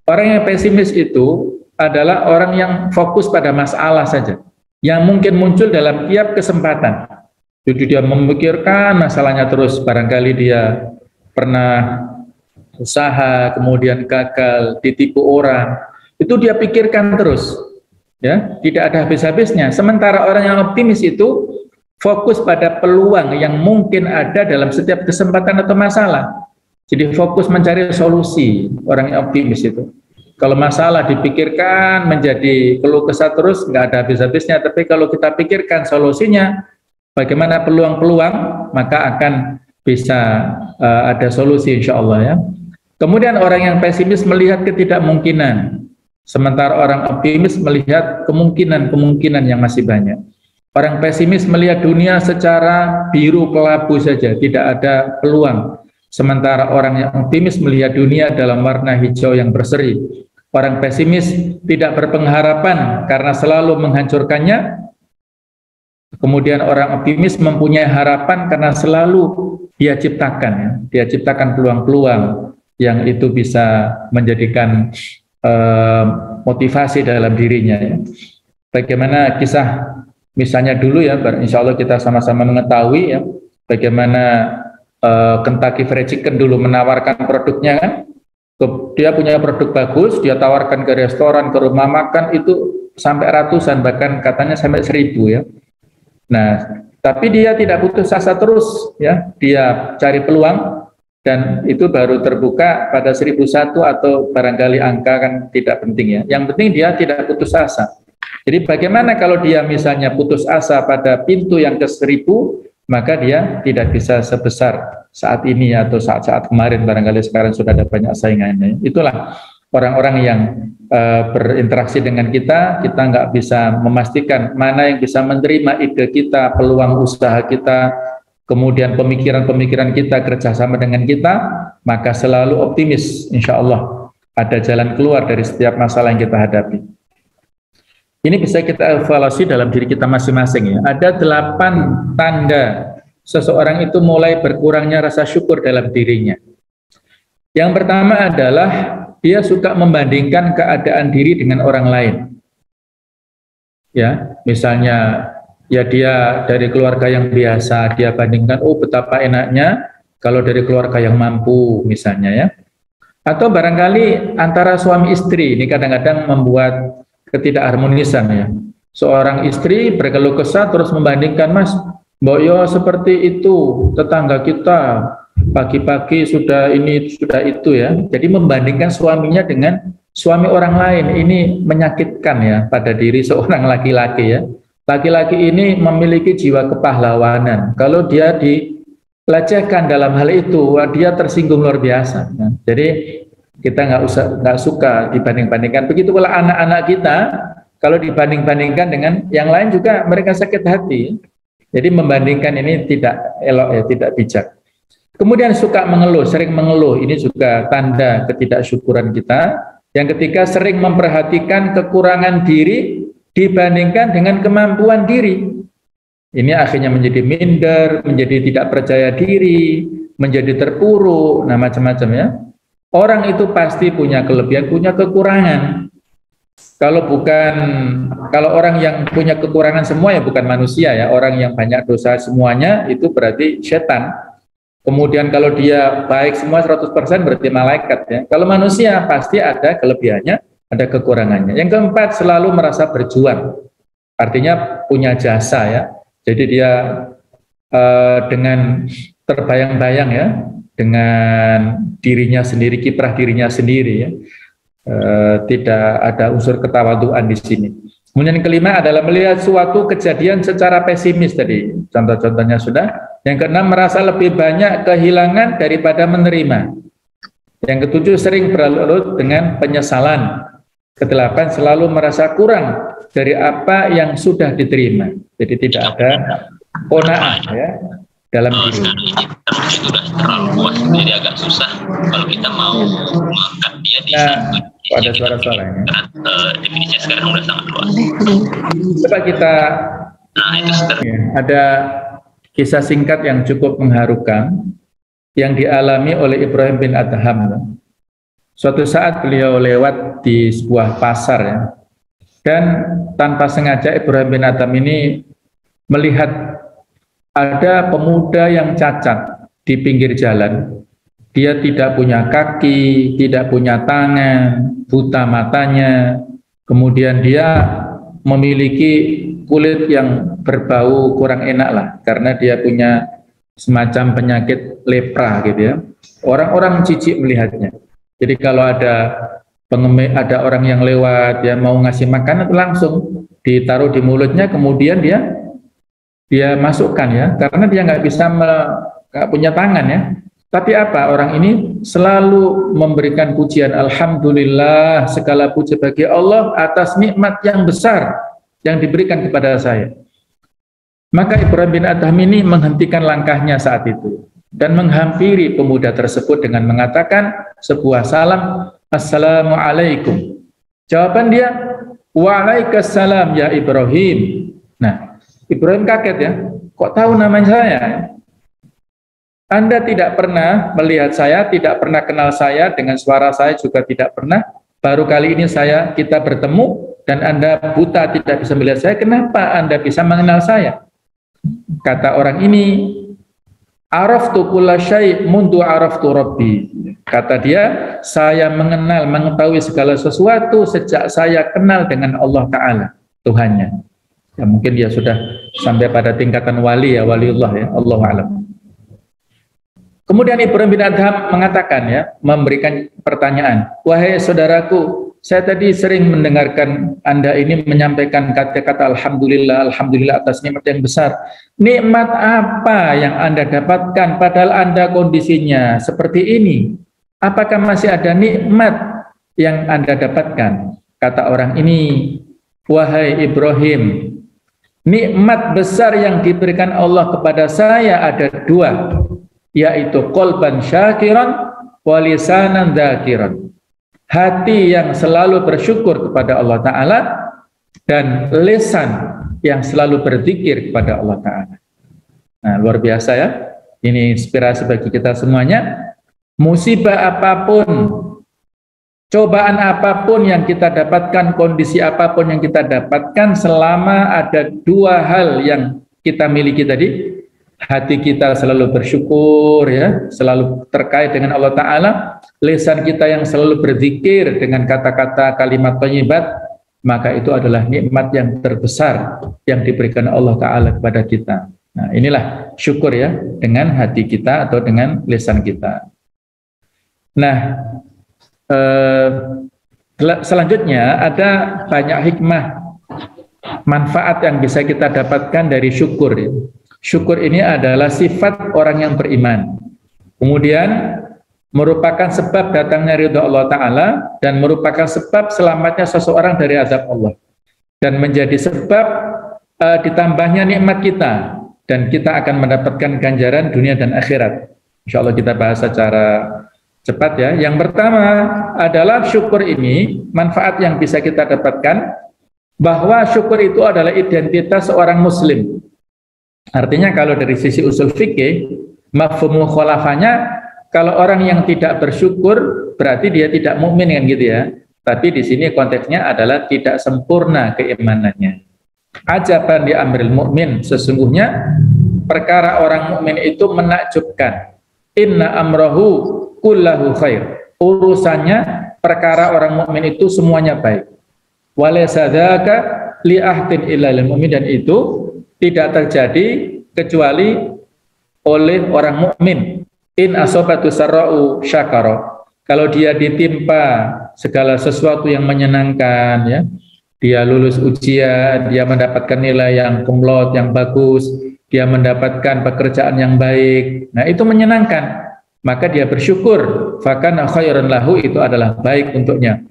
Orang yang pesimis itu adalah orang yang fokus pada masalah saja, yang mungkin muncul dalam tiap kesempatan. Jadi dia memikirkan masalahnya terus. Barangkali dia pernah usaha, kemudian gagal, ditipu orang. Itu dia pikirkan terus. Ya, tidak ada habis-habisnya. Sementara orang yang optimis itu fokus pada peluang yang mungkin ada dalam setiap kesempatan atau masalah. Jadi fokus mencari solusi, orang yang optimis itu. Kalau masalah dipikirkan menjadi keluh kesah terus, nggak ada habis-habisnya. Tapi kalau kita pikirkan solusinya, bagaimana peluang-peluang, maka akan bisa ada solusi insya Allah ya. Kemudian orang yang pesimis melihat ketidakmungkinan, sementara orang optimis melihat kemungkinan-kemungkinan yang masih banyak. Orang pesimis melihat dunia secara biru kelabu saja, tidak ada peluang. Sementara orang yang optimis melihat dunia dalam warna hijau yang berseri. Orang pesimis tidak berpengharapan karena selalu menghancurkannya. Kemudian orang optimis mempunyai harapan karena selalu dia ciptakan, ya. Dia ciptakan peluang-peluang yang itu bisa menjadikan motivasi dalam dirinya. Ya. Bagaimana kisah misalnya dulu ya, insya Allah kita sama-sama mengetahui ya, bagaimana Kentucky Fried Chicken dulu menawarkan produknya kan, dia punya produk bagus, dia tawarkan ke restoran, ke rumah makan itu sampai ratusan, bahkan katanya sampai 1000 ya. Nah, Tapi dia tidak putus asa terus, ya. Dia cari peluang dan itu baru terbuka pada 1001 atau barangkali angka kan tidak penting ya. Yang penting dia tidak putus asa. Jadi bagaimana kalau dia misalnya putus asa pada pintu yang ke-1000, maka dia tidak bisa sebesar saat ini atau saat-saat kemarin, barangkali sekarang sudah ada banyak saingannya. Itulah orang-orang yang berinteraksi dengan kita nggak bisa memastikan mana yang bisa menerima ide kita, peluang usaha kita, kemudian pemikiran-pemikiran kita, kerjasama dengan kita, maka selalu optimis, insya Allah ada jalan keluar dari setiap masalah yang kita hadapi. Ini bisa kita evaluasi dalam diri kita masing-masing ya. Ada 8 tanda seseorang itu mulai berkurangnya rasa syukur dalam dirinya. Yang pertama adalah dia suka membandingkan keadaan diri dengan orang lain. Ya, misalnya ya dia dari keluarga yang biasa, dia bandingkan, oh betapa enaknya kalau dari keluarga yang mampu misalnya ya. Atau barangkali antara suami istri, ini kadang-kadang membuat ketidakharmonisan ya. Seorang istri berkeluh kesah terus membandingkan, Mas, Mbok yo seperti itu, tetangga kita pagi-pagi sudah ini, sudah itu ya. Jadi membandingkan suaminya dengan suami orang lain, ini menyakitkan ya pada diri seorang laki-laki ya. Laki-laki ini memiliki jiwa kepahlawanan. Kalau dia dilecehkan dalam hal itu, dia tersinggung luar biasa. Ya. Jadi kita nggak suka dibanding-bandingkan. Begitu pula anak-anak kita, kalau dibanding-bandingkan dengan yang lain juga mereka sakit hati. Jadi membandingkan ini tidak elok ya, tidak bijak. Kemudian suka mengeluh, sering mengeluh, ini juga tanda ketidaksyukuran kita. Yang ketiga, sering memperhatikan kekurangan diri dibandingkan dengan kemampuan diri. Ini akhirnya menjadi minder, menjadi tidak percaya diri, menjadi terpuruk, nah macam-macam ya. Orang itu pasti punya kelebihan, punya kekurangan. Kalau orang yang punya kekurangan semua ya bukan manusia ya, orang yang banyak dosa semuanya itu berarti setan. Kemudian kalau dia baik semua 100% berarti malaikat ya. Kalau manusia pasti ada kelebihannya, ada kekurangannya. Yang keempat, selalu merasa berjuang. Artinya punya jasa ya. Jadi dia dengan terbayang-bayang ya, dengan dirinya sendiri, kiprah dirinya sendiri ya. Tidak ada unsur ketawaduan di sini. Kemudian yang kelima adalah melihat suatu kejadian secara pesimis tadi. Contoh-contohnya sudah. Yang keenam, merasa lebih banyak kehilangan daripada menerima. Yang ketujuh, sering berlarut dengan penyesalan. Kedelapan, selalu merasa kurang dari apa yang sudah diterima. Jadi tidak ada qanaah ya dalam diri. Sekarang ini terus sudah terlalu puas, jadi agak susah kalau kita mau mengangkat dia di satu. Ada suara-suara ini. Definisinya sekarang sudah sangat luas. Coba kita itu ada kisah singkat yang cukup mengharukan yang dialami oleh Ibrahim bin Adham. Suatu saat beliau lewat di sebuah pasar ya, dan tanpa sengaja Ibrahim bin Adham ini melihat ada pemuda yang cacat di pinggir jalan. Dia tidak punya kaki, tidak punya tangan, buta matanya. Kemudian dia memiliki kulit yang berbau kurang enak lah, karena dia punya semacam penyakit lepra gitu ya. Orang-orang jijik melihatnya. Jadi kalau ada orang yang lewat, dia mau ngasih makanan langsung ditaruh di mulutnya, kemudian dia masukkan ya, karena dia nggak punya tangan ya. Tapi apa, orang ini selalu memberikan pujian, alhamdulillah, segala puji bagi Allah atas nikmat yang besar yang diberikan kepada saya. Maka Ibrahim bin Adham ini menghentikan langkahnya saat itu dan menghampiri pemuda tersebut dengan mengatakan sebuah salam, assalamualaikum. Jawaban dia, waalaikumsalam ya Ibrahim. Nah, Ibrahim kaget ya, kok tahu namanya saya? Anda tidak pernah melihat saya, tidak pernah kenal saya, dengan suara saya juga tidak pernah. Baru kali ini kita bertemu dan Anda buta tidak bisa melihat saya. Kenapa Anda bisa mengenal saya? Kata orang ini, araftu kulla syai' mundu araftu rabbi. Kata dia, saya mengetahui segala sesuatu sejak saya kenal dengan Allah Ta'ala, Tuhannya. Ya, mungkin dia sudah sampai pada tingkatan wali ya, waliullah ya, Allahu a'lam. Kemudian Ibrahim bin Adham mengatakan ya, memberikan pertanyaan, wahai saudaraku, saya tadi sering mendengarkan Anda ini menyampaikan kata-kata Alhamdulillah, Alhamdulillah atas nikmat yang besar. Nikmat apa yang Anda dapatkan padahal Anda kondisinya seperti ini? Apakah masih ada nikmat yang Anda dapatkan? Kata orang ini, wahai Ibrahim, nikmat besar yang diberikan Allah kepada saya ada dua, yaitu qalban syakiran wa lisanan dzakiran. Hati yang selalu bersyukur kepada Allah Ta'ala dan lisan yang selalu berzikir kepada Allah Ta'ala. Nah, luar biasa ya. Ini inspirasi bagi kita semuanya. Musibah apapun, cobaan apapun yang kita dapatkan, kondisi apapun yang kita dapatkan, selama ada dua hal yang kita miliki tadi, hati kita selalu bersyukur ya, selalu terkait dengan Allah Ta'ala, lisan kita yang selalu berzikir dengan kata-kata kalimat thayyibat, maka itu adalah nikmat yang terbesar yang diberikan Allah Ta'ala kepada kita. Nah, inilah syukur ya, dengan hati kita atau dengan lisan kita. Nah, selanjutnya ada banyak hikmah, manfaat yang bisa kita dapatkan dari syukur ya. Syukur ini adalah sifat orang yang beriman. Kemudian merupakan sebab datangnya ridha Allah Ta'ala dan merupakan sebab selamatnya seseorang dari azab Allah. Dan menjadi sebab ditambahnya nikmat kita. Dan kita akan mendapatkan ganjaran dunia dan akhirat. Insya Allah kita bahas secara cepat ya. Yang pertama adalah syukur ini, manfaat yang bisa kita dapatkan, bahwa syukur itu adalah identitas seorang muslim. Artinya kalau dari sisi usul fikih, mafhum mukhalafahnya, kalau orang yang tidak bersyukur berarti dia tidak mukmin kan gitu ya. Tapi di sini konteksnya adalah tidak sempurna keimanannya. Ajaban di amril mukmin, sesungguhnya perkara orang mukmin itu menakjubkan. Inna amrahu kullahu khair. Urusannya perkara orang mukmin itu semuanya baik. Walaysa dzaka li ahdin illa lil mu'min, dan itu tidak terjadi kecuali oleh orang mukmin. In asobatu sarra'u syakara. Kalau dia ditimpa segala sesuatu yang menyenangkan ya, dia lulus ujian, dia mendapatkan nilai yang kumlot, yang bagus, dia mendapatkan pekerjaan yang baik, nah itu menyenangkan, maka dia bersyukur, fakana khairan lahu, itu adalah baik untuknya.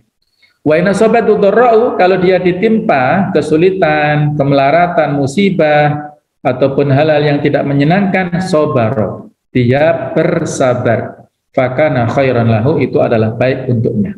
Wa in asobatu dharra'u, kalau dia ditimpa kesulitan, kemelaratan, musibah ataupun hal-hal yang tidak menyenangkan, sabara, dia bersabar, fakana khairan lahu, itu adalah baik untuknya.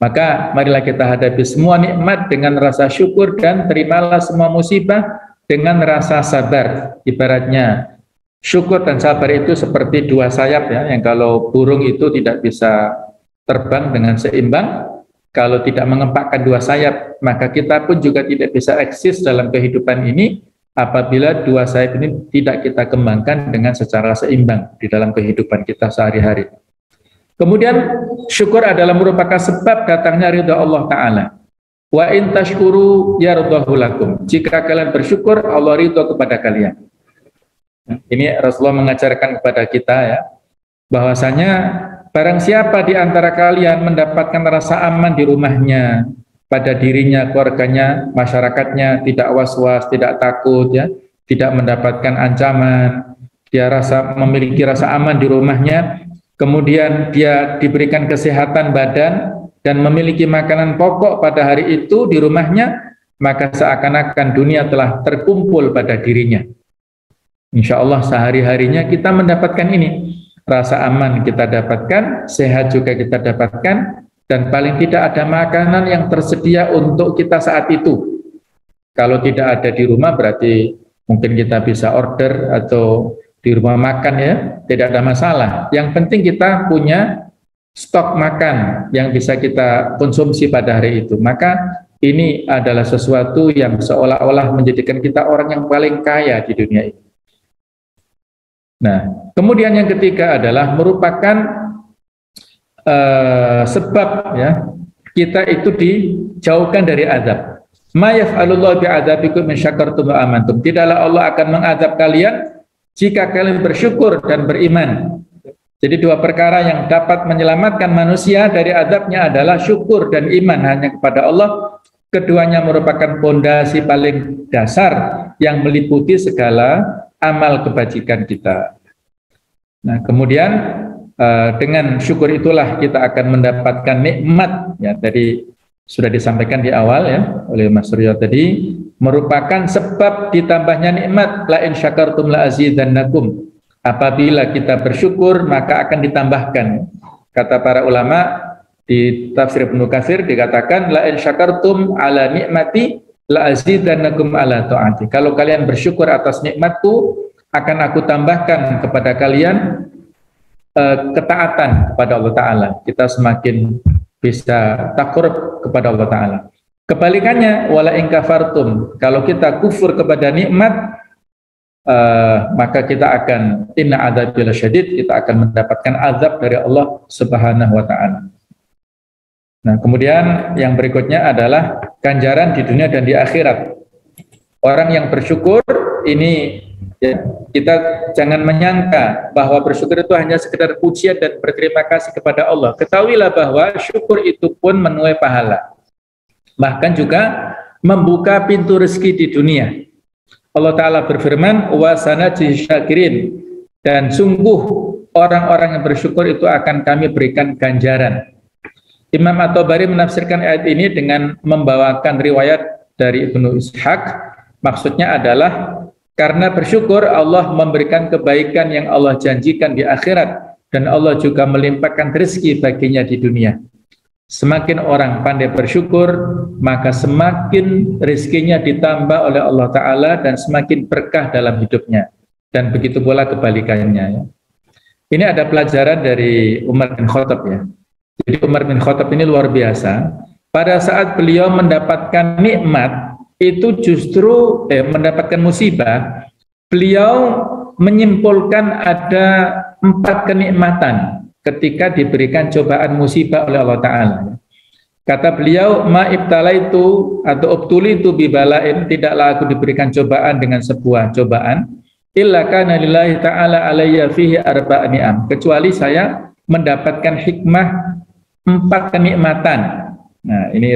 Maka marilah kita hadapi semua nikmat dengan rasa syukur dan terimalah semua musibah dengan rasa sabar. Ibaratnya syukur dan sabar itu seperti dua sayap ya, yang kalau burung itu tidak bisa terbang dengan seimbang, kalau tidak mengepakkan dua sayap, maka kita pun juga tidak bisa eksis dalam kehidupan ini apabila dua sayap ini tidak kita kembangkan dengan secara seimbang di dalam kehidupan kita sehari-hari. Kemudian syukur adalah merupakan sebab datangnya ridha Allah Ta'ala. Wa in tashkuru yardahu lakum. Jika kalian bersyukur, Allah ridha kepada kalian. Ini Rasulullah mengajarkan kepada kita ya, bahwasanya barang siapa di antara kalian mendapatkan rasa aman di rumahnya, pada dirinya, keluarganya, masyarakatnya, tidak was-was, tidak takut ya, tidak mendapatkan ancaman, dia memiliki rasa aman di rumahnya, kemudian dia diberikan kesehatan badan dan memiliki makanan pokok pada hari itu di rumahnya, maka seakan-akan dunia telah terkumpul pada dirinya. Insya Allah sehari-harinya kita mendapatkan ini. Rasa aman kita dapatkan, sehat juga kita dapatkan, dan paling tidak ada makanan yang tersedia untuk kita saat itu. Kalau tidak ada di rumah berarti mungkin kita bisa order atau di rumah makan ya, tidak ada masalah. Yang penting kita punya stok makan yang bisa kita konsumsi pada hari itu. Maka ini adalah sesuatu yang seolah-olah menjadikan kita orang yang paling kaya di dunia ini. Nah, kemudian yang ketiga adalah merupakan sebab ya kita itu dijauhkan dari azab. Ma yaf'alullahu bi'adzabikum in syakartum wa amantum. Tidaklah Allah akan mengadab kalian jika kalian bersyukur dan beriman. Jadi dua perkara yang dapat menyelamatkan manusia dari azabnya adalah syukur dan iman hanya kepada Allah. Keduanya merupakan pondasi paling dasar yang meliputi segala amal kebajikan kita. Nah, kemudian dengan syukur itulah kita akan mendapatkan nikmat, ya, tadi sudah disampaikan di awal ya oleh Mas Suryo tadi, merupakan sebab ditambahnya nikmat. La in syakartum la azidannakum. Apabila kita bersyukur maka akan ditambahkan. Kata para ulama di tafsir Ibnu Katsir dikatakan la in syakartum ala nikmati la azidannakum ala taati. Kalau kalian bersyukur atas nikmatku, akan aku tambahkan kepada kalian ketaatan kepada Allah Ta'ala. Kita semakin bisa takarrub kepada Allah Ta'ala. Kebalikannya, wala in kafartum, kalau kita kufur kepada nikmat, maka kita akan inna adzabi lasyadid, kita akan mendapatkan azab dari Allah Subhanahu wa Ta'ala. Nah, kemudian yang berikutnya adalah ganjaran di dunia dan di akhirat. Orang yang bersyukur ini, ya, kita jangan menyangka bahwa bersyukur itu hanya sekedar pujian dan berterima kasih kepada Allah. Ketahuilah bahwa syukur itu pun menuai pahala. Bahkan juga membuka pintu rezeki di dunia. Allah Ta'ala berfirman, wa sanajzi syakirin, dan sungguh orang-orang yang bersyukur itu akan kami berikan ganjaran. Imam At-Tabari menafsirkan ayat ini dengan membawakan riwayat dari Ibnu Ishaq. Maksudnya adalah karena bersyukur Allah memberikan kebaikan yang Allah janjikan di akhirat, dan Allah juga melimpahkan rezeki baginya di dunia. Semakin orang pandai bersyukur, maka semakin rezekinya ditambah oleh Allah Ta'ala dan semakin berkah dalam hidupnya. Dan begitu pula kebalikannya. Ya. Ini ada pelajaran dari Umar bin Khattab ya. Jadi Umar bin Khattab ini luar biasa. Pada saat beliau mendapatkan nikmat, itu justru mendapatkan musibah, beliau menyimpulkan ada 4 kenikmatan ketika diberikan cobaan musibah oleh Allah Ta'ala. Kata beliau, ma ibtalaitu atau ubtulitu bibalain, tidaklah aku diberikan cobaan dengan sebuah cobaan, illa kana lillahi ta'ala alayya fihi arba'a ni'am, kecuali saya mendapatkan hikmah 4 kenikmatan. Nah, ini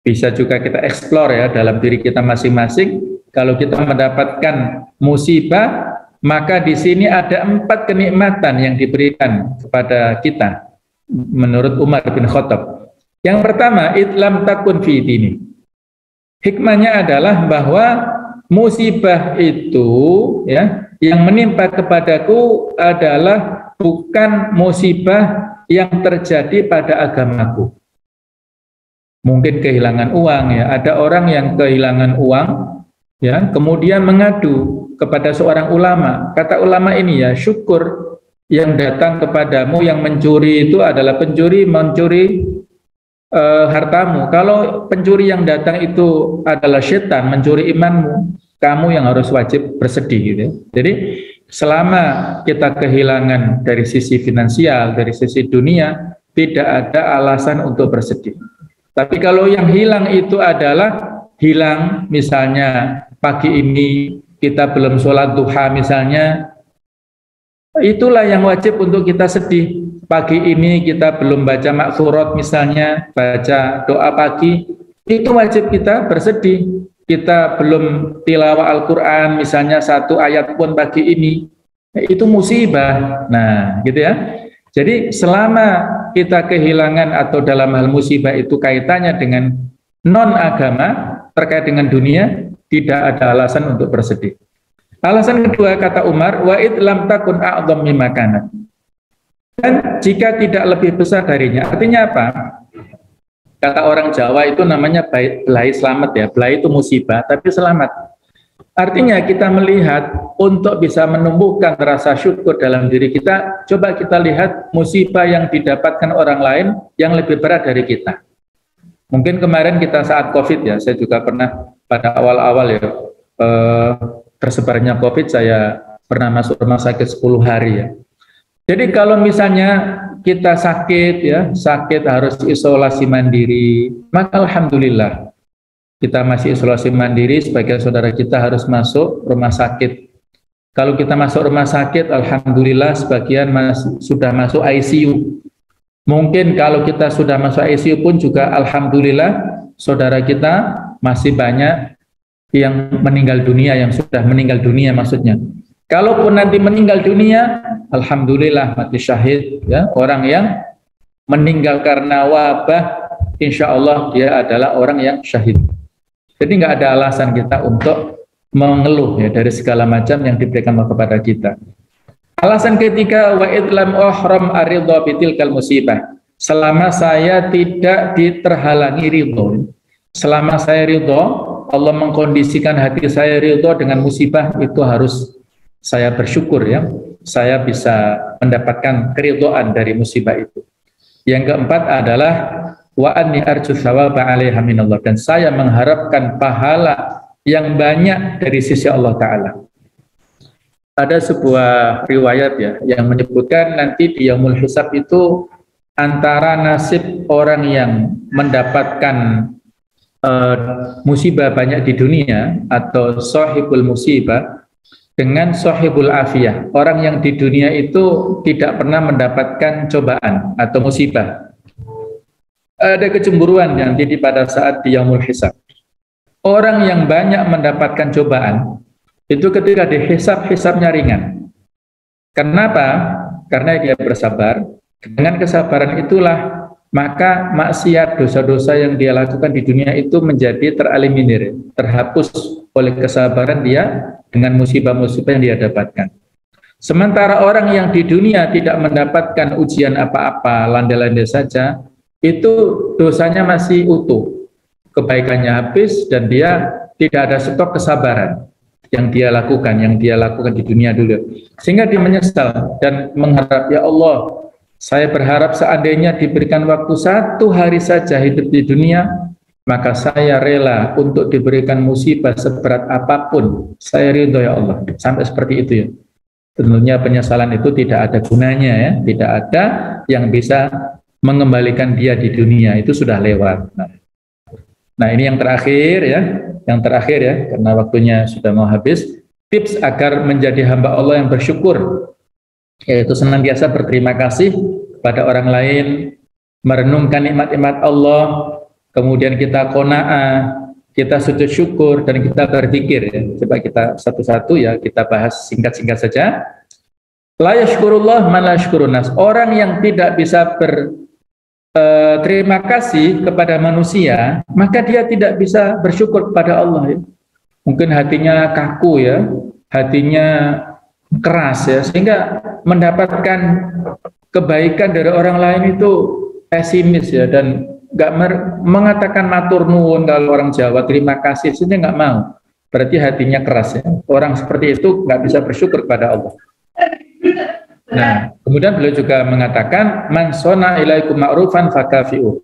bisa juga kita eksplor ya dalam diri kita masing-masing. Kalau kita mendapatkan musibah, maka di sini ada 4 kenikmatan yang diberikan kepada kita menurut Umar bin Khattab. Yang pertama, itlam takun fi dini. Hikmahnya adalah bahwa musibah itu ya yang menimpa kepadaku adalah bukan musibah yang terjadi pada agamaku. Mungkin kehilangan uang ya, ada orang yang kehilangan uang ya, kemudian mengadu kepada seorang ulama. Kata ulama ini ya, syukur yang datang kepadamu yang mencuri itu adalah mencuri hartamu. Kalau pencuri yang datang itu adalah setan mencuri imanmu, kamu yang harus wajib bersedih gitu ya. Jadi selama kita kehilangan dari sisi finansial, dari sisi dunia, tidak ada alasan untuk bersedih. Tapi kalau yang hilang itu adalah hilang misalnya pagi ini kita belum sholat duha misalnya, itulah yang wajib untuk kita sedih. Pagi ini kita belum baca maksurat misalnya, baca doa pagi, itu wajib kita bersedih. Kita belum tilawah Al-Quran misalnya 1 ayat pun pagi ini, itu musibah. Nah gitu ya. Jadi selama kita kehilangan atau dalam hal musibah itu kaitannya dengan non-agama, terkait dengan dunia, tidak ada alasan untuk bersedih. Alasan kedua kata Umar, wa id lam takun a'dham mimma kanat. Dan jika tidak lebih besar darinya, artinya apa? Kata orang Jawa itu namanya belai selamat ya. Belai itu musibah, tapi selamat. Artinya kita melihat untuk bisa menumbuhkan rasa syukur dalam diri kita, coba kita lihat musibah yang didapatkan orang lain yang lebih berat dari kita. Mungkin kemarin kita saat COVID ya, saya juga pernah pada awal-awal ya, tersebarnya COVID, saya pernah masuk rumah sakit 10 hari ya. Jadi kalau misalnya kita sakit ya, sakit harus isolasi mandiri, maka alhamdulillah kita masih isolasi mandiri, sebagian saudara kita harus masuk rumah sakit. Kalau kita masuk rumah sakit, alhamdulillah sebagian sudah masuk ICU. Mungkin kalau kita sudah masuk ICU pun juga alhamdulillah saudara kita masih banyak yang meninggal dunia, yang sudah meninggal dunia maksudnya. Kalaupun nanti meninggal dunia, alhamdulillah mati syahid, ya, orang yang meninggal karena wabah, insya Allah dia adalah orang yang syahid. Jadi nggak ada alasan kita untuk mengeluh ya dari segala macam yang diberikan Allah kepada kita. Alasan ketiga, wa idlam uhram aridha bitilkal musibah. Selama saya tidak diterhalangi ridho, selama saya ridho, Allah mengkondisikan hati saya ridho dengan musibah, itu harus saya bersyukur ya. Saya bisa mendapatkan keridhaan dari musibah itu. Yang keempat adalah wa anni arju thawaba 'alaiha minallah, dan saya mengharapkan pahala yang banyak dari sisi Allah Ta'ala. Ada sebuah riwayat ya yang menyebutkan nanti di yaumul hisab itu antara nasib orang yang mendapatkan musibah banyak di dunia atau sahibul musibah dengan sahibul afiyah, orang yang di dunia itu tidak pernah mendapatkan cobaan atau musibah. Ada kecemburuan yang jadi pada saat di yaumul hisab. Orang yang banyak mendapatkan cobaan itu ketika dihisab, hisabnya ringan. Kenapa? Karena dia bersabar. Dengan kesabaran itulah maka maksiat, dosa-dosa yang dia lakukan di dunia itu menjadi tereliminir, terhapus oleh kesabaran dia dengan musibah-musibah yang dia dapatkan. Sementara orang yang di dunia tidak mendapatkan ujian apa-apa, landai-landai saja, itu dosanya masih utuh, kebaikannya habis, dan dia tidak ada stok kesabaran yang dia lakukan di dunia dulu, sehingga dia menyesal dan mengharap, ya Allah, saya berharap seandainya diberikan waktu 1 hari saja hidup di dunia, maka saya rela untuk diberikan musibah seberat apapun, saya ridho ya Allah, sampai seperti itu ya. Tentunya penyesalan itu tidak ada gunanya ya, tidak ada yang bisa mengembalikan dia di dunia, itu sudah lewat. Nah ini yang terakhir ya, karena waktunya sudah mau habis. Tips agar menjadi hamba Allah yang bersyukur, yaitu senantiasa berterima kasih kepada orang lain, merenungkan nikmat-nikmat Allah, kemudian kita qanaah, kita sujud syukur, dan kita berzikir ya. Coba kita satu-satu ya, kita bahas singkat-singkat saja. La yashkurullah man la yashkurun nas. Orang yang tidak bisa terima kasih kepada manusia, maka dia tidak bisa bersyukur kepada Allah ya. Mungkin hatinya kaku ya, hatinya keras ya, sehingga mendapatkan kebaikan dari orang lain itu pesimis ya, dan nggak mengatakan matur nuwun, kalau orang Jawa terima kasih sehingga nggak mau, berarti hatinya keras ya. Orang seperti itu nggak bisa bersyukur kepada Allah. Nah, kemudian beliau juga mengatakan, man sona ilaikum ma'rufan fakafi'u.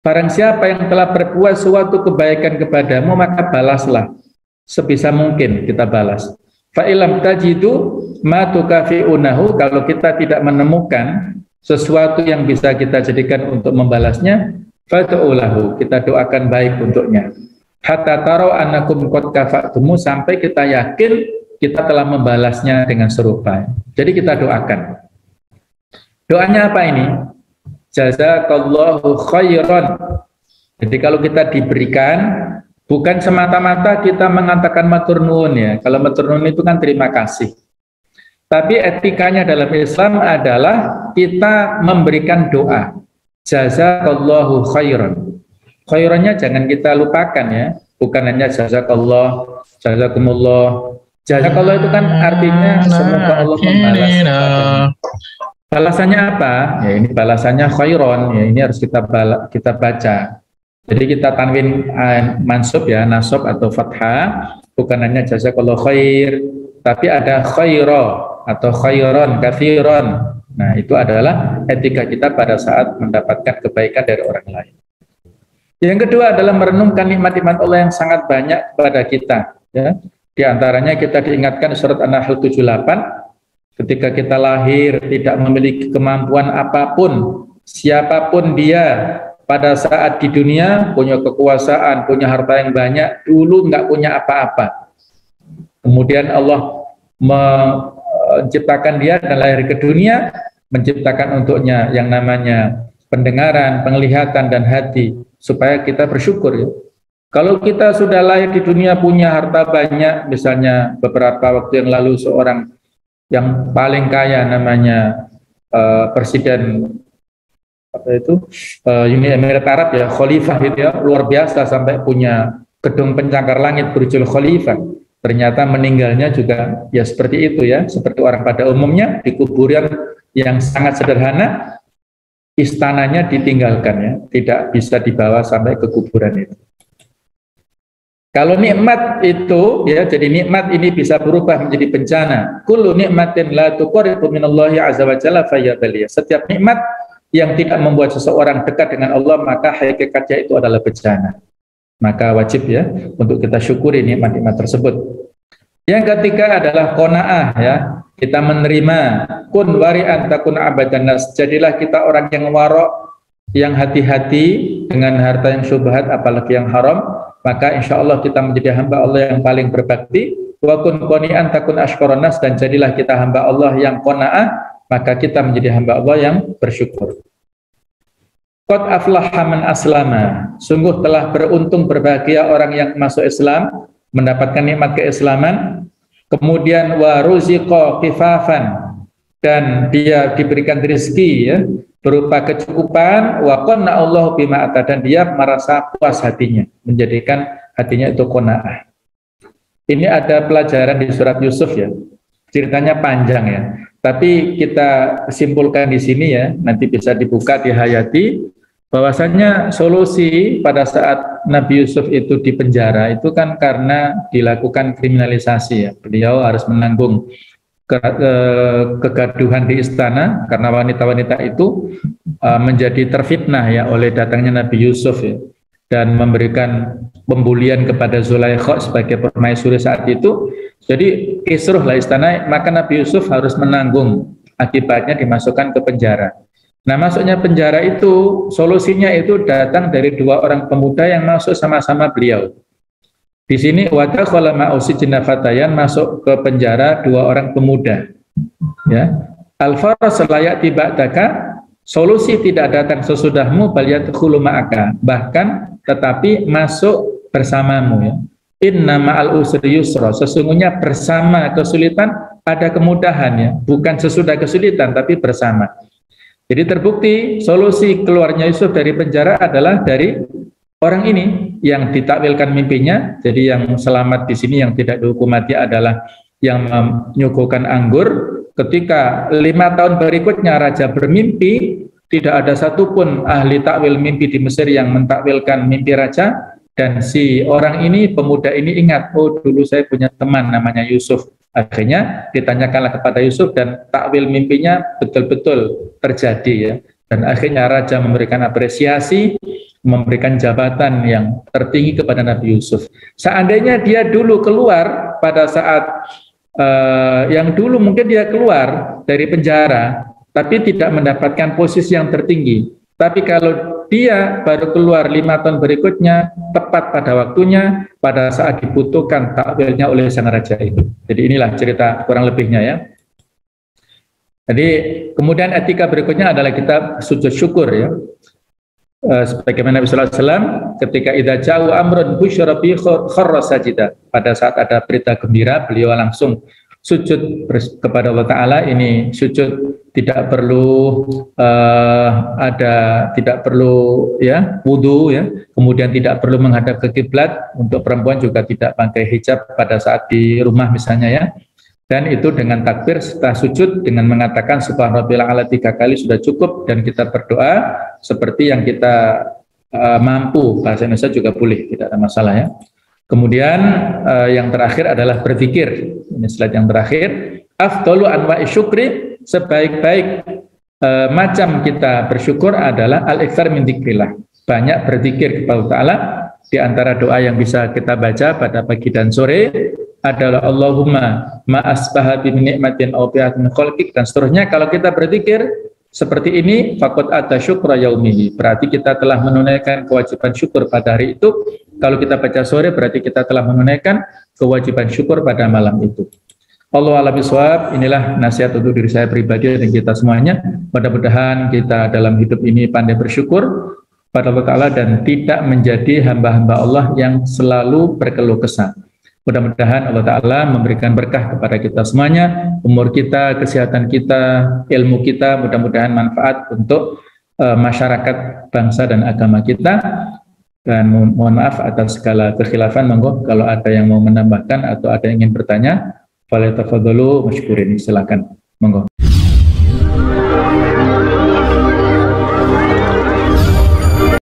Barang siapa yang telah berbuat suatu kebaikan kepadamu, maka balaslah sebisa mungkin, kita balas. Fa ilam tajidu ma tukafi'unahu, kalau kita tidak menemukan sesuatu yang bisa kita jadikan untuk membalasnya, fad'ulahu, kita doakan baik untuknya. Hatta tarau annakum qad kafa'tumu, sampai kita yakin kita telah membalasnya dengan serupa. Jadi kita doakan. Doanya apa ini? Jazakallahu khairan. Jadi kalau kita diberikan, bukan semata-mata kita mengatakan matur nuwun ya. Kalau matur nuwun itu kan terima kasih. Tapi etikanya dalam Islam adalah kita memberikan doa. Jazakallahu khairan. Khairannya jangan kita lupakan ya. Bukan hanya jazakallah, jazakumullah. Jazakallah itu kan artinya semoga Allah membalas. Balasannya apa? Ya ini balasannya khairon. Ya ini harus kita baca. Jadi kita tanwin mansub ya, nasab atau fathah. Bukan hanya jazakallah khair, tapi ada khairo atau khairon, kathiron. Nah itu adalah etika kita pada saat mendapatkan kebaikan dari orang lain. Yang kedua adalah merenungkan nikmat-nikmat Allah yang sangat banyak kepada kita. Ya. Di antaranya kita diingatkan surat An-Nahl 78, ketika kita lahir tidak memiliki kemampuan apapun, siapapun dia, pada saat di dunia punya kekuasaan, punya harta yang banyak, dulu nggak punya apa-apa. Kemudian Allah menciptakan dia dan lahir ke dunia, menciptakan untuknya yang namanya pendengaran, penglihatan, dan hati, supaya kita bersyukur ya. Kalau kita sudah lahir di dunia punya harta banyak, misalnya beberapa waktu yang lalu seorang yang paling kaya namanya Presiden Uni Emirat Arab ya, Khalifah itu ya, luar biasa sampai punya gedung pencakar langit Burjul Khalifah. Ternyata meninggalnya juga ya seperti itu ya, seperti orang pada umumnya di kuburan yang sangat sederhana, istananya ditinggalkan ya, tidak bisa dibawa sampai ke kuburan itu. Kalau nikmat itu ya, jadi nikmat ini bisa berubah menjadi bencana. Kullu nikmatin la tuqarribu minallahi azza wa jalla fayabaliyah. Setiap nikmat yang tidak membuat seseorang dekat dengan Allah, maka hakikatnya itu adalah bencana. Maka wajib ya untuk kita syukuri nikmat-nikmat tersebut. Yang ketiga adalah qanaah ya. Kita menerima kun wari'an takun abadan nas. Jadilah kita orang yang warok, yang hati-hati dengan harta yang syubhat apalagi yang haram. Maka insya Allah kita menjadi hamba Allah yang paling berbakti. Wa kun qani'an takun ashqaran nas, dan jadilah kita hamba Allah yang qanaah, maka kita menjadi hamba Allah yang bersyukur. Qad aflaha man aslama, sungguh telah beruntung berbahagia orang yang masuk Islam, mendapatkan nikmat keislaman. Kemudian wa ruziqa kifafan, dan dia diberikan rezeki ya, berupa kecukupan. Wa qanna Allahu bima ata, dan dia merasa puas hatinya, menjadikan hatinya itu qanaah. Ini ada pelajaran di surat Yusuf ya. Ceritanya panjang ya. Tapi kita simpulkan di sini ya, nanti bisa dibuka di Hayati, bahwasanya solusi pada saat Nabi Yusuf itu di penjara itu kan karena dilakukan kriminalisasi ya. Beliau harus menanggung kegaduhan di istana karena wanita-wanita itu menjadi terfitnah ya oleh datangnya Nabi Yusuf ya, dan memberikan pembulian kepada Zulaikha sebagai permaisuri saat itu. Jadi kisruh lah istana, maka Nabi Yusuf harus menanggung akibatnya, dimasukkan ke penjara. Nah, masuknya penjara itu solusinya itu datang dari dua orang pemuda yang masuk sama-sama beliau. Di sini wadakhala ma'usijna fatayan, masuk ke penjara dua orang pemuda. Ya. Al-faras layak tiba'daka, solusi tidak datang sesudahmu, bal yadkhulu ma'aka, bahkan tetapi masuk bersamamu ya. Inna ma'al usri yusra, sesungguhnya bersama kesulitan ada kemudahan ya, bukan sesudah kesulitan tapi bersama. Jadi terbukti solusi keluarnya Yusuf dari penjara adalah dari orang ini yang ditakwilkan mimpinya. Jadi yang selamat di sini, yang tidak dihukum mati adalah yang menyuguhkan anggur. Ketika 5 tahun berikutnya raja bermimpi, tidak ada satupun ahli takwil mimpi di Mesir yang mentakwilkan mimpi raja. Dan si orang ini, pemuda ini ingat, oh dulu saya punya teman namanya Yusuf. Akhirnya ditanyakanlah kepada Yusuf dan takwil mimpinya betul-betul terjadi ya. Dan akhirnya raja memberikan apresiasi, memberikan jabatan yang tertinggi kepada Nabi Yusuf. Seandainya dia dulu keluar pada saat yang dulu mungkin dia keluar dari penjara, tapi tidak mendapatkan posisi yang tertinggi. Tapi kalau dia baru keluar 5 tahun berikutnya, tepat pada waktunya, pada saat dibutuhkan takwilnya oleh sang raja itu. Jadi inilah cerita kurang lebihnya ya. Jadi kemudian etika berikutnya adalah kita sujud syukur ya. Sebagaimana Nabi sallallahu alaihi wasallam ketika idza ja'u amrun busyra bi kharra sajida, pada saat ada berita gembira beliau langsung sujud kepada Allah Ta'ala. Ini sujud tidak perlu tidak perlu ya wudu ya, kemudian tidak perlu menghadap ke kiblat, untuk perempuan juga tidak pakai hijab pada saat di rumah misalnya ya. Dan itu dengan takbir setelah sujud dengan mengatakan subhanallah 3 kali sudah cukup, dan kita berdoa seperti yang kita mampu, bahasa Indonesia juga boleh, tidak ada masalah ya. Kemudian yang terakhir adalah berzikir. Ini slide yang terakhir. Afdalu anwa'i syukri, sebaik-baik macam kita bersyukur adalah al-iktsar min dzikrillah. Banyak berzikir kepada Allah Ta'ala. Di antara doa yang bisa kita baca pada pagi dan sore adalah Allahumma ma asbaha bi ni'matin aw bi'atin khalqik, dan seterusnya. Kalau kita berzikir seperti ini, faqad ata syukra yaumihi, berarti kita telah menunaikan kewajiban syukur pada hari itu. Kalau kita baca sore, berarti kita telah menunaikan kewajiban syukur pada malam itu. Allahu a'lam bishawab. Inilah nasihat untuk diri saya pribadi dan kita semuanya. Mudah-mudahan kita dalam hidup ini pandai bersyukur pada Allah Ta'ala dan tidak menjadi hamba-hamba Allah yang selalu berkeluh kesah. Mudah-mudahan Allah Ta'ala memberikan berkah kepada kita semuanya, umur kita, kesehatan kita, ilmu kita, mudah-mudahan manfaat untuk masyarakat, bangsa, dan agama kita. Dan mohon maaf atas segala kekhilafan, monggo kalau ada yang mau menambahkan atau ada yang ingin bertanya, falyatafadhalu masykurin, silakan, monggo.